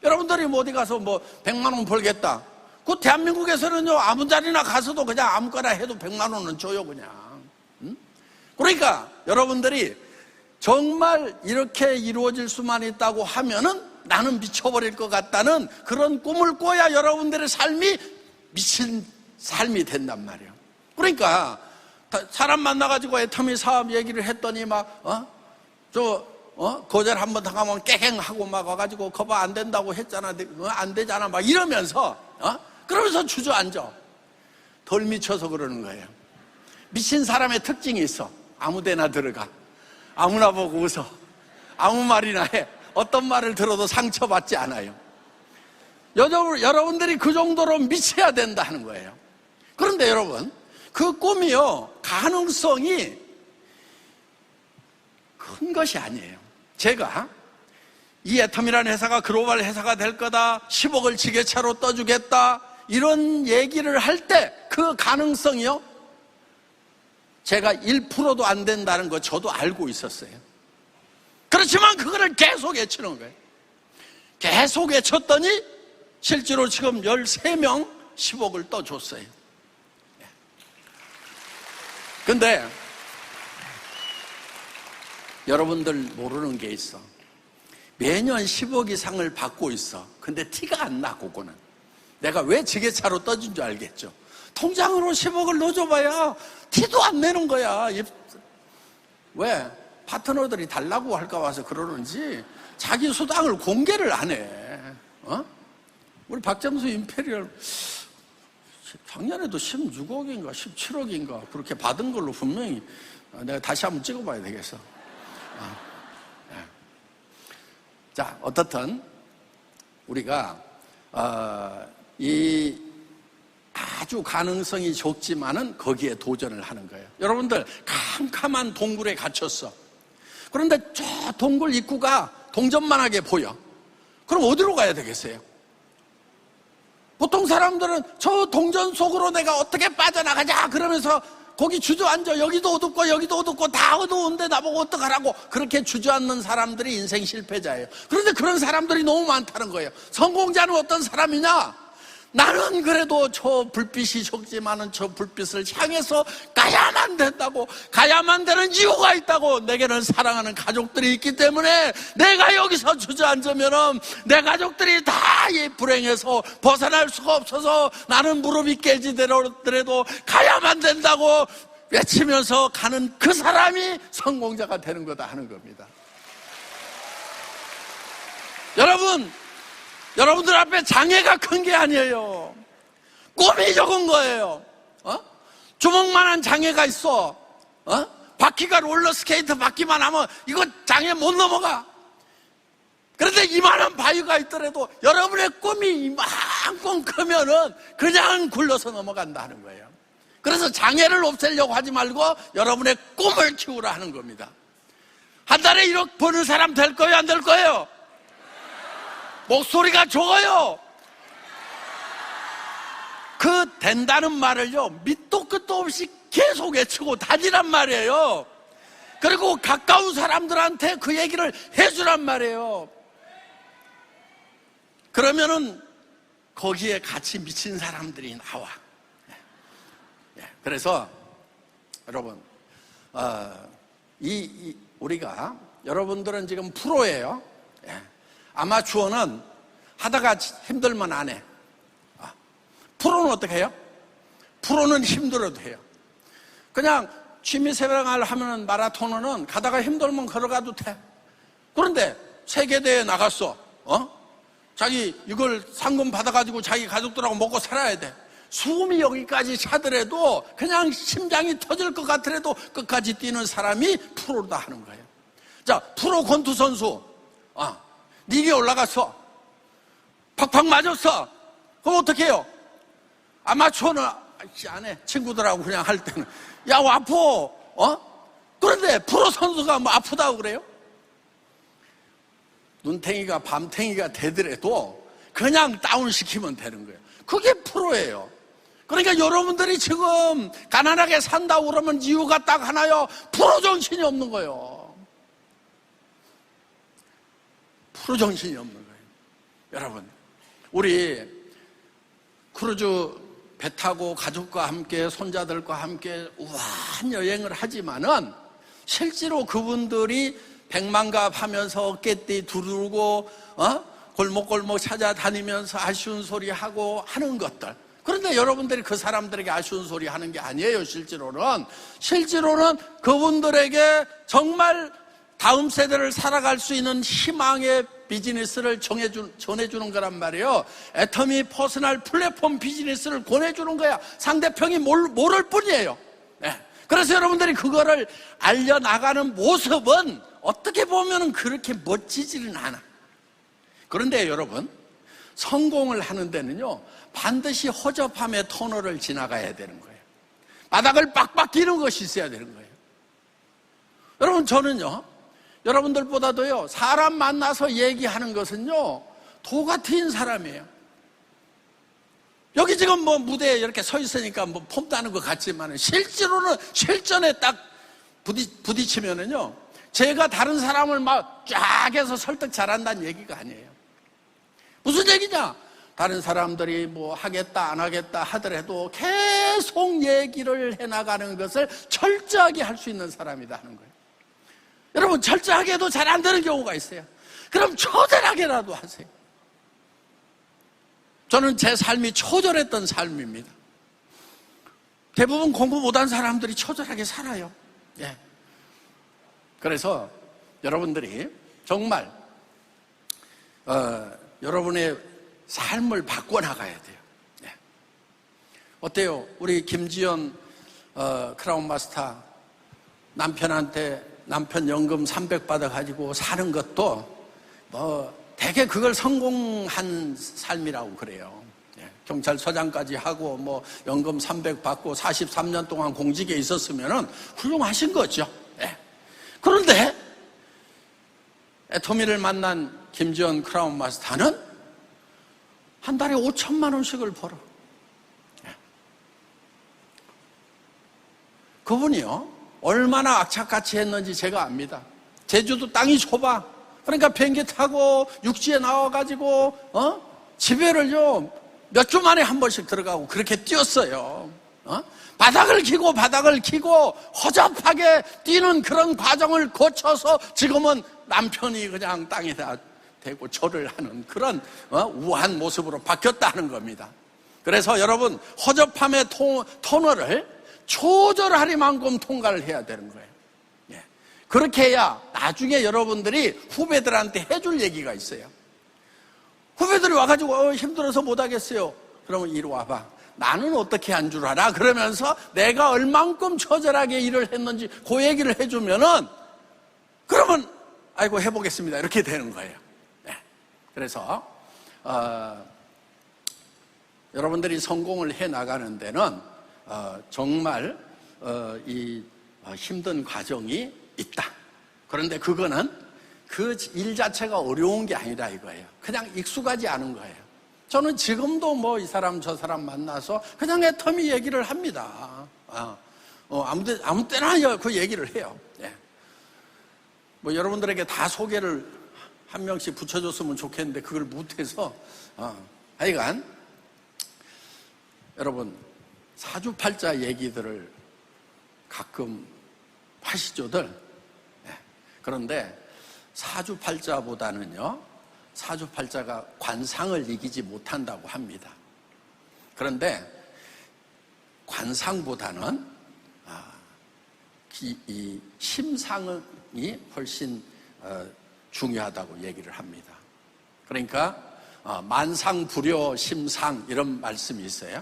여러분들이 뭐 어디 가서 뭐 100만 원 벌겠다, 그 대한민국에서는요 아무 자리나 가서도 그냥 아무거나 해도 100만 원은 줘요 그냥. 그러니까 여러분들이 정말 이렇게 이루어질 수만 있다고 하면은 나는 미쳐버릴 것 같다는 그런 꿈을 꿔야 여러분들의 삶이 미친 삶이 된단 말이에요. 그러니까 사람 만나가지고 애터미 사업 얘기를 했더니 거절 한번 당하면 깨갱하고 막 와가지고 거봐 안 된다고 했잖아, 안 되잖아 막 이러면서 그러면서 주저앉아. 덜 미쳐서 그러는 거예요. 미친 사람의 특징이 있어. 아무데나 들어가, 아무나 보고 웃어, 아무 말이나 해. 어떤 말을 들어도 상처받지 않아요. 여러분들이 그 정도로 미쳐야 된다 하는 거예요. 그런데 여러분, 그 꿈이요 가능성이 큰 것이 아니에요. 제가 이 애텀이라는 회사가 글로벌 회사가 될 거다, 10억을 지게차로 떠주겠다, 이런 얘기를 할 때 그 가능성이요 제가 1%도 안 된다는 거 저도 알고 있었어요. 그렇지만 그거를 계속 외치는 거예요. 계속 외쳤더니 실제로 지금 13명 10억을 떠줬어요. 근데 여러분들 모르는 게 있어. 매년 10억 이상을 받고 있어. 근데 티가 안 나. 그거는 내가 왜 지게차로 떠준 줄 알겠죠? 통장으로 10억을 넣어줘봐야 티도 안 내는 거야. 왜? 파트너들이 달라고 할까 봐서 그러는지 자기 수당을 공개를 안 해. 우리 박점수 임페리얼 작년에도 16억인가 17억인가 그렇게 받은 걸로 분명히, 내가 다시 한번 찍어봐야 되겠어. 자, 어떻든 우리가 이 아주 가능성이 적지만은 거기에 도전을 하는 거예요. 여러분들 캄캄한 동굴에 갇혔어. 그런데 저 동굴 입구가 동전만하게 보여. 그럼 어디로 가야 되겠어요? 보통 사람들은 저 동전 속으로 내가 어떻게 빠져나가자 그러면서 거기 주저앉아. 여기도 어둡고 여기도 어둡고 다 어두운데 나보고 어떡하라고 그렇게 주저앉는 사람들이 인생 실패자예요. 그런데 그런 사람들이 너무 많다는 거예요. 성공자는 어떤 사람이냐? 나는 그래도 저 불빛이 적지만은 저 불빛을 향해서 가야만 된다고, 가야만 되는 이유가 있다고. 내게는 사랑하는 가족들이 있기 때문에 내가 여기서 주저앉으면은 내 가족들이 다 이 불행에서 벗어날 수가 없어서 나는 무릎이 깨지더라도 가야만 된다고 외치면서 가는 그 사람이 성공자가 되는 거다 하는 겁니다. 여러분들 앞에 장애가 큰 게 아니에요. 꿈이 적은 거예요. 주먹만한 장애가 있어. 바퀴가 롤러스케이트 바퀴만 하면 이거 장애 못 넘어가. 그런데 이만한 바위가 있더라도 여러분의 꿈이 이만큼 크면은 그냥 굴러서 넘어간다 하는 거예요. 그래서 장애를 없애려고 하지 말고 여러분의 꿈을 키우라 하는 겁니다. 한 달에 1억 버는 사람 될 거예요, 안 될 거예요? 목소리가 적어요. 그 된다는 말을요, 밑도 끝도 없이 계속 외치고 다니란 말이에요. 그리고 가까운 사람들한테 그 얘기를 해주란 말이에요. 그러면은 거기에 같이 미친 사람들이 나와. 그래서 여러분, 우리가 여러분들은 지금 프로예요. 아마추어는 하다가 힘들면 안 해. 프로는 어떻게 해요? 프로는 힘들어도 해요. 그냥 취미생활을 하면 마라토너는 가다가 힘들면 걸어가도 돼. 그런데 세계대회에 나갔어. 자기 이걸 상금 받아가지고 자기 가족들하고 먹고 살아야 돼. 숨이 여기까지 차더라도 그냥 심장이 터질 것 같더라도 끝까지 뛰는 사람이 프로다 하는 거예요. 자, 프로 권투 선수, 링에 올라갔어. 팍팍 맞았어. 그럼 어떻게 해요? 아마추어는 안 해. 친구들하고 그냥 할 때는 야, 아파. 그런데 프로 선수가 뭐 아프다고 그래요? 눈탱이가 밤탱이가 되더라도 그냥 다운시키면 되는 거예요. 그게 프로예요. 그러니까 여러분들이 지금 가난하게 산다고 그러면 이유가 딱 하나요. 프로 정신이 없는 거예요. 프로 정신이 없는 거예요. 여러분, 우리 크루즈 배 타고 가족과 함께 손자들과 함께 우아한 여행을 하지만은 실제로 그분들이 백만갑 하면서 어깨띠 두르고 골목골목 찾아다니면서 아쉬운 소리 하고 하는 것들. 그런데 여러분들이 그 사람들에게 아쉬운 소리 하는 게 아니에요. 실제로는 그분들에게 정말 다음 세대를 살아갈 수 있는 희망의 비즈니스를 전해주는 거란 말이에요. 애터미 퍼스널 플랫폼 비즈니스를 권해주는 거야. 상대편이 모를 뿐이에요. 네. 그래서 여러분들이 그거를 알려나가는 모습은 어떻게 보면 그렇게 멋지지는 않아. 그런데 여러분, 성공을 하는 데는요, 반드시 허접함의 터널을 지나가야 되는 거예요. 바닥을 빡빡 기는 것이 있어야 되는 거예요. 여러분, 저는요, 여러분들보다도요, 사람 만나서 얘기하는 것은요, 도 같은 사람이에요. 여기 지금 뭐 무대에 이렇게 서 있으니까 뭐 폼 따는 것 같지만 실제로는 실전에 딱 부딪히면은요, 제가 다른 사람을 막 쫙 해서 설득 잘한다는 얘기가 아니에요. 무슨 얘기냐? 다른 사람들이 뭐 하겠다 안 하겠다 하더라도 계속 얘기를 해나가는 것을 철저하게 할 수 있는 사람이다 하는 거예요. 여러분, 철저하게 해도 잘 안 되는 경우가 있어요. 그럼 초절하게라도 하세요. 저는 제 삶이 초절했던 삶입니다. 대부분 공부 못한 사람들이 초절하게 살아요. 예. 그래서 여러분들이 정말 여러분의 삶을 바꿔나가야 돼요. 예. 어때요? 우리 김지연 크라운 마스터 남편한테 남편 연금 300 받아가지고 사는 것도 되게 그걸 성공한 삶이라고 그래요. 예. 경찰서장까지 하고 연금 300 받고 43년 동안 공직에 있었으면은 훌륭하신 거죠. 예. 그런데 애터미를 만난 김지연 크라운 마스터는 한 달에 5천만 원씩을 벌어. 예. 그분이요, 얼마나 악착같이 했는지 제가 압니다. 제주도 땅이 좁아. 그러니까 비행기 타고 육지에 나와가지고 지배를요 몇 주 만에 한 번씩 들어가고 그렇게 뛰었어요. 바닥을 기고 허접하게 뛰는 그런 과정을 거쳐서 지금은 남편이 그냥 땅에다 대고 절을 하는 그런 우아한 모습으로 바뀌었다는 겁니다. 그래서 여러분, 허접함의 터널을 초절하리만큼 통과를 해야 되는 거예요. 예. 그렇게 해야 나중에 여러분들이 후배들한테 해줄 얘기가 있어요. 후배들이 와가지고 힘들어서 못하겠어요. 그러면 이리 와봐. 나는 어떻게 한 줄 알아? 그러면서 내가 얼만큼 처절하게 일을 했는지 그 얘기를 해주면은, 그러면 아이고 해보겠습니다 이렇게 되는 거예요. 네. 그래서 여러분들이 성공을 해 나가는 데는 정말 이 힘든 과정이 있다. 그런데 그거는 그 일 자체가 어려운 게 아니라 이거예요. 그냥 익숙하지 않은 거예요. 저는 지금도 뭐 이 사람 저 사람 만나서 그냥 애터미 얘기를 합니다. 아무 때나 그 얘기를 해요. 예. 뭐 여러분들에게 다 소개를 한 명씩 붙여줬으면 좋겠는데 그걸 못해서 하여간 여러분, 사주팔자 얘기들을 가끔 하시죠들. 예. 그런데 사주팔자보다는요, 사주팔자가 관상을 이기지 못한다고 합니다. 그런데 관상보다는 이 심상이 훨씬 중요하다고 얘기를 합니다. 그러니까 만상불여 심상 이런 말씀이 있어요.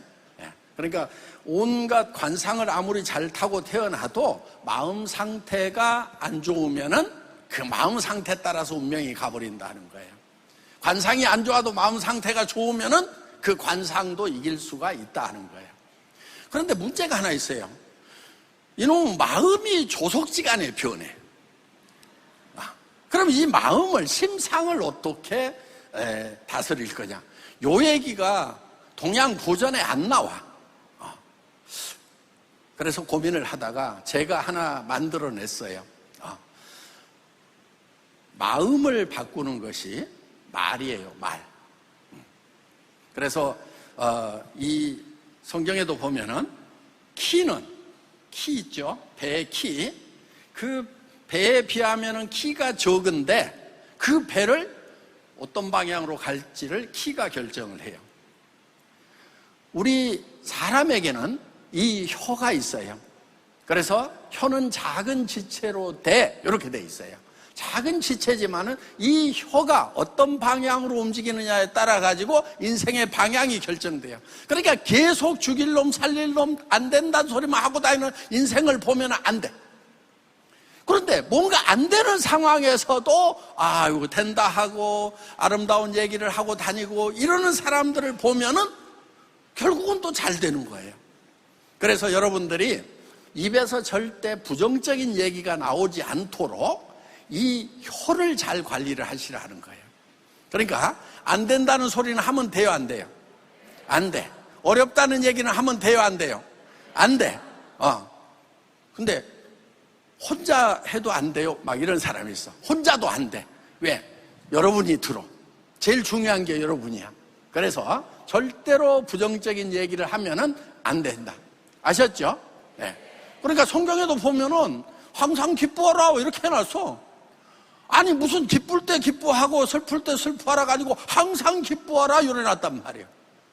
그러니까 온갖 관상을 아무리 잘 타고 태어나도 마음 상태가 안 좋으면은 그 마음 상태에 따라서 운명이 가버린다는 거예요. 관상이 안 좋아도 마음 상태가 좋으면은 그 관상도 이길 수가 있다는 거예요. 그런데 문제가 하나 있어요. 이놈 마음이 조속지간에 변해. 그럼 이 마음을, 심상을 어떻게 다스릴 거냐? 요 얘기가 동양고전에 안 나와. 그래서 고민을 하다가 제가 하나 만들어냈어요. 마음을 바꾸는 것이 말이에요, 말. 그래서 이 성경에도 보면은 키는, 키 있죠? 배의 키. 그 배에 비하면은 키가 적은데 그 배를 어떤 방향으로 갈지를 키가 결정을 해요. 우리 사람에게는 이 혀가 있어요. 그래서 혀는 작은 지체로 이렇게 돼 있어요. 작은 지체지만은 이 혀가 어떤 방향으로 움직이느냐에 따라 가지고 인생의 방향이 결정돼요. 그러니까 계속 죽일 놈 살릴 놈 안 된다는 소리만 하고 다니는 인생을 보면 안 돼. 그런데 뭔가 안 되는 상황에서도 이거 된다 하고 아름다운 얘기를 하고 다니고 이러는 사람들을 보면은 결국은 또 잘 되는 거예요. 그래서 여러분들이 입에서 절대 부정적인 얘기가 나오지 않도록 이 혀를 잘 관리를 하시라는 거예요. 그러니까 안 된다는 소리는 하면 돼요, 안 돼요? 안 돼. 어렵다는 얘기는 하면 돼요, 안 돼요? 안 돼. 근데 혼자 해도 안 돼요, 막 이런 사람이 있어. 혼자도 안 돼. 왜? 여러분이 들어. 제일 중요한 게 여러분이야. 그래서 절대로 부정적인 얘기를 하면은 안 된다. 아셨죠? 네. 그러니까 성경에도 보면은 항상 기뻐하라 이렇게 해놨어. 아니 무슨 기쁠 때 기뻐하고 슬플 때 슬퍼하라 가지고 항상 기뻐하라 이래놨단 말이에요.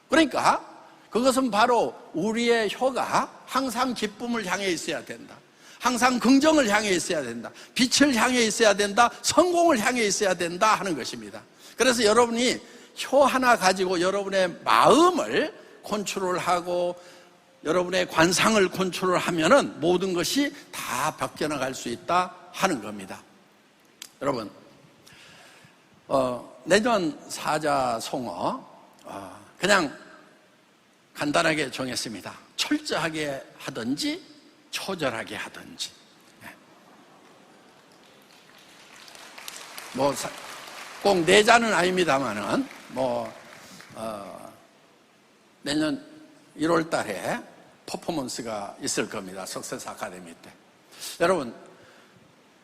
그러니까 그것은 바로 우리의 혀가 항상 기쁨을 향해 있어야 된다. 항상 긍정을 향해 있어야 된다. 빛을 향해 있어야 된다. 성공을 향해 있어야 된다 하는 것입니다. 그래서 여러분이 혀 하나 가지고 여러분의 마음을 컨트롤하고 여러분의 관상을 컨트롤하면은 모든 것이 다 바뀌어나갈 수 있다 하는 겁니다. 여러분, 내년 사자성어 그냥 간단하게 정했습니다. 철저하게 하든지 초절하게 하든지. 뭐 꼭 내자는 아닙니다만은 내년 1월 달에 퍼포먼스가 있을 겁니다. 석세스 아카데미 때. 여러분,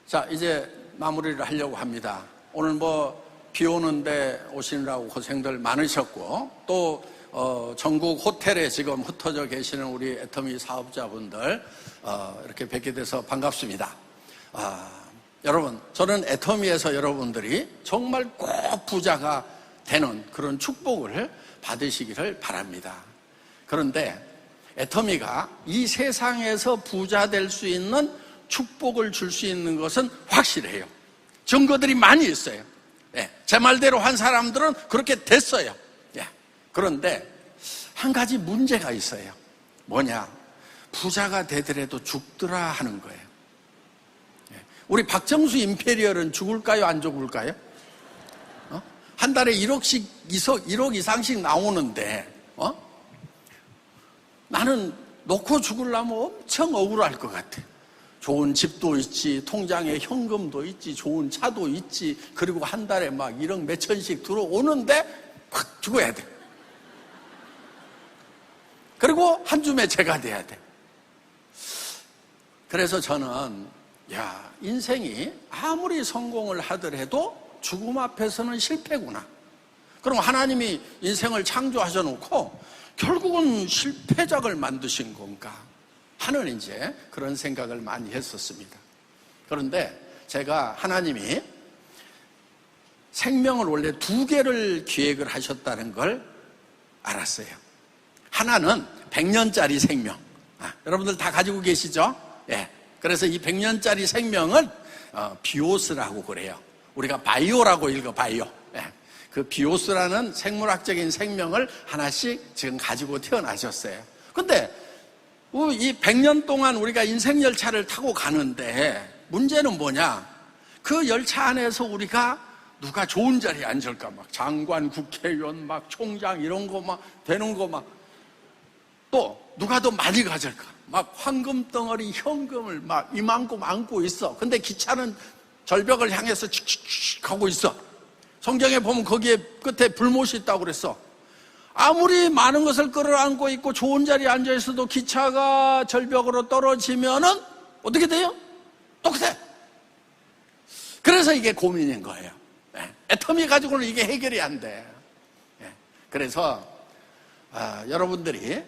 자, 이제 마무리를 하려고 합니다. 오늘 비 오는데 오시느라고 고생들 많으셨고, 또 전국 호텔에 지금 흩어져 계시는 우리 애터미 사업자분들 이렇게 뵙게 돼서 반갑습니다. 여러분, 저는 애터미에서 여러분들이 정말 꼭 부자가 되는 그런 축복을 받으시기를 바랍니다. 그런데 애터미가 이 세상에서 부자 될 수 있는 축복을 줄 수 있는 것은 확실해요. 증거들이 많이 있어요. 제 말대로 한 사람들은 그렇게 됐어요. 그런데 한 가지 문제가 있어요. 뭐냐? 부자가 되더라도 죽더라 하는 거예요. 우리 박정수 임페리얼은 죽을까요? 안 죽을까요? 한 달에 1억 이상씩 나오는데 나는 놓고 죽으려면 엄청 억울할 것 같아. 좋은 집도 있지, 통장에 현금도 있지, 좋은 차도 있지, 그리고 한 달에 막 1억 몇천씩 들어오는데 확 죽어야 돼. 그리고 한 줌에 제가 돼야 돼. 그래서 저는 인생이 아무리 성공을 하더라도 죽음 앞에서는 실패구나. 그럼 하나님이 인생을 창조하셔 놓고 결국은 실패작을 만드신 건가 하는 이제 그런 생각을 많이 했었습니다. 그런데 제가 하나님이 생명을 원래 2개를 기획을 하셨다는 걸 알았어요. 하나는 100년짜리 생명. 여러분들 다 가지고 계시죠? 그래서 이 100년짜리 생명을 비오스라고 그래요. 우리가 바이오라고 읽어, 바이오. 그 비오스라는 생물학적인 생명을 하나씩 지금 가지고 태어나셨어요. 근데 이 100년 동안 우리가 인생 열차를 타고 가는데 문제는 뭐냐? 그 열차 안에서 우리가 누가 좋은 자리에 앉을까? 막 장관, 국회의원, 막 총장 이런 거 막 되는 거 막 또 누가 더 많이 가질까? 막 황금 덩어리 현금을 막 이만큼 안고 있어. 근데 기차는 절벽을 향해서 칙칙칙 하고 있어. 성경에 보면 거기에 끝에 불못이 있다고 그랬어. 아무리 많은 것을 끌어안고 있고 좋은 자리에 앉아 있어도 기차가 절벽으로 떨어지면은 어떻게 돼요? 똑같아. 그래서 이게 고민인 거예요. 애터미 가지고는 이게 해결이 안 돼. 그래서 여러분들이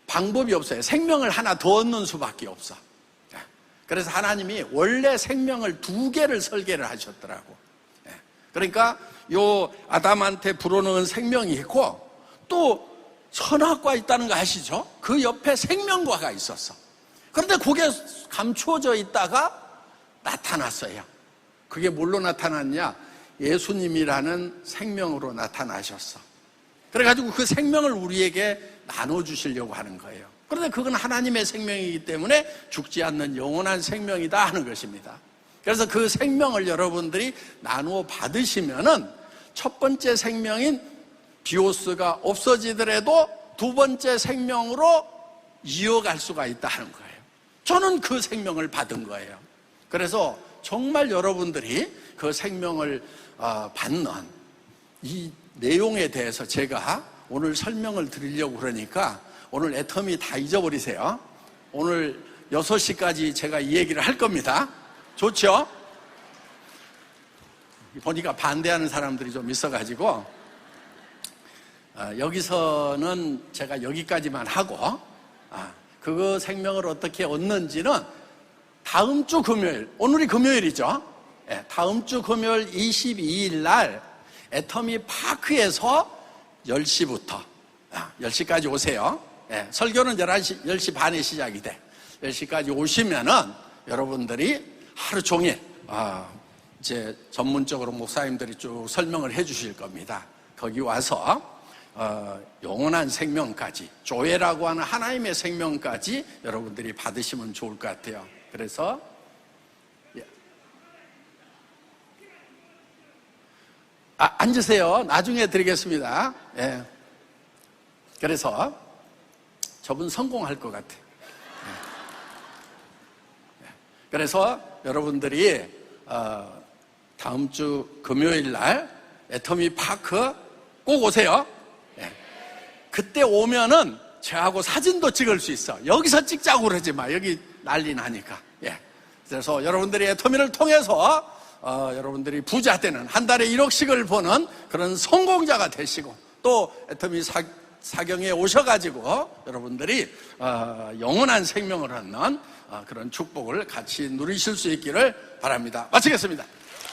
방법이 없어요. 생명을 하나 더 얻는 수밖에 없어. 그래서 하나님이 원래 생명을 2개를 설계를 하셨더라고. 그러니까 요 아담한테 불어넣은 생명이 있고 또 선악과 있다는 거 아시죠? 그 옆에 생명과가 있었어. 그런데 그게 감추어져 있다가 나타났어요. 그게 뭘로 나타났냐? 예수님이라는 생명으로 나타나셨어. 그래가지고 그 생명을 우리에게 나눠주시려고 하는 거예요. 그런데 그건 하나님의 생명이기 때문에 죽지 않는 영원한 생명이다 하는 것입니다. 그래서 그 생명을 여러분들이 나누어 받으시면은 첫 번째 생명인 비오스가 없어지더라도 2번째 생명으로 이어갈 수가 있다 하는 거예요. 저는 그 생명을 받은 거예요. 그래서 정말 여러분들이 그 생명을 받는 이 내용에 대해서 제가 오늘 설명을 드리려고 그러니까 오늘 애터미 다 잊어버리세요. 오늘 6시까지 제가 이 얘기를 할 겁니다. 좋죠? 보니까 반대하는 사람들이 좀 있어가지고 여기서는 제가 여기까지만 하고 그 생명을 어떻게 얻는지는 다음 주 금요일, 오늘이 금요일이죠? 다음 주 금요일 22일 날 애터미 파크에서 10시부터 10시까지 오세요. 설교는 10시 반에 시작이 돼. 10시까지 오시면은 여러분들이 하루 종일 이제 전문적으로 목사님들이 쭉 설명을 해 주실 겁니다. 거기 와서 영원한 생명까지, 조회라고 하는 하나님의 생명까지 여러분들이 받으시면 좋을 것 같아요. 그래서 앉으세요. 나중에 드리겠습니다. 그래서 저분 성공할 것 같아요. 그래서 여러분들이 다음 주 금요일 날 애터미 파크 꼭 오세요. 그때 오면은 저하고 사진도 찍을 수 있어. 여기서 찍자고 그러지 마. 여기 난리 나니까. 그래서 여러분들이 애터미를 통해서 여러분들이 부자 되는, 한 달에 1억씩을 버는 그런 성공자가 되시고, 또 애터미 사경에 오셔가지고 여러분들이 영원한 생명을 얻는 그런 축복을 같이 누리실 수 있기를 바랍니다. 마치겠습니다.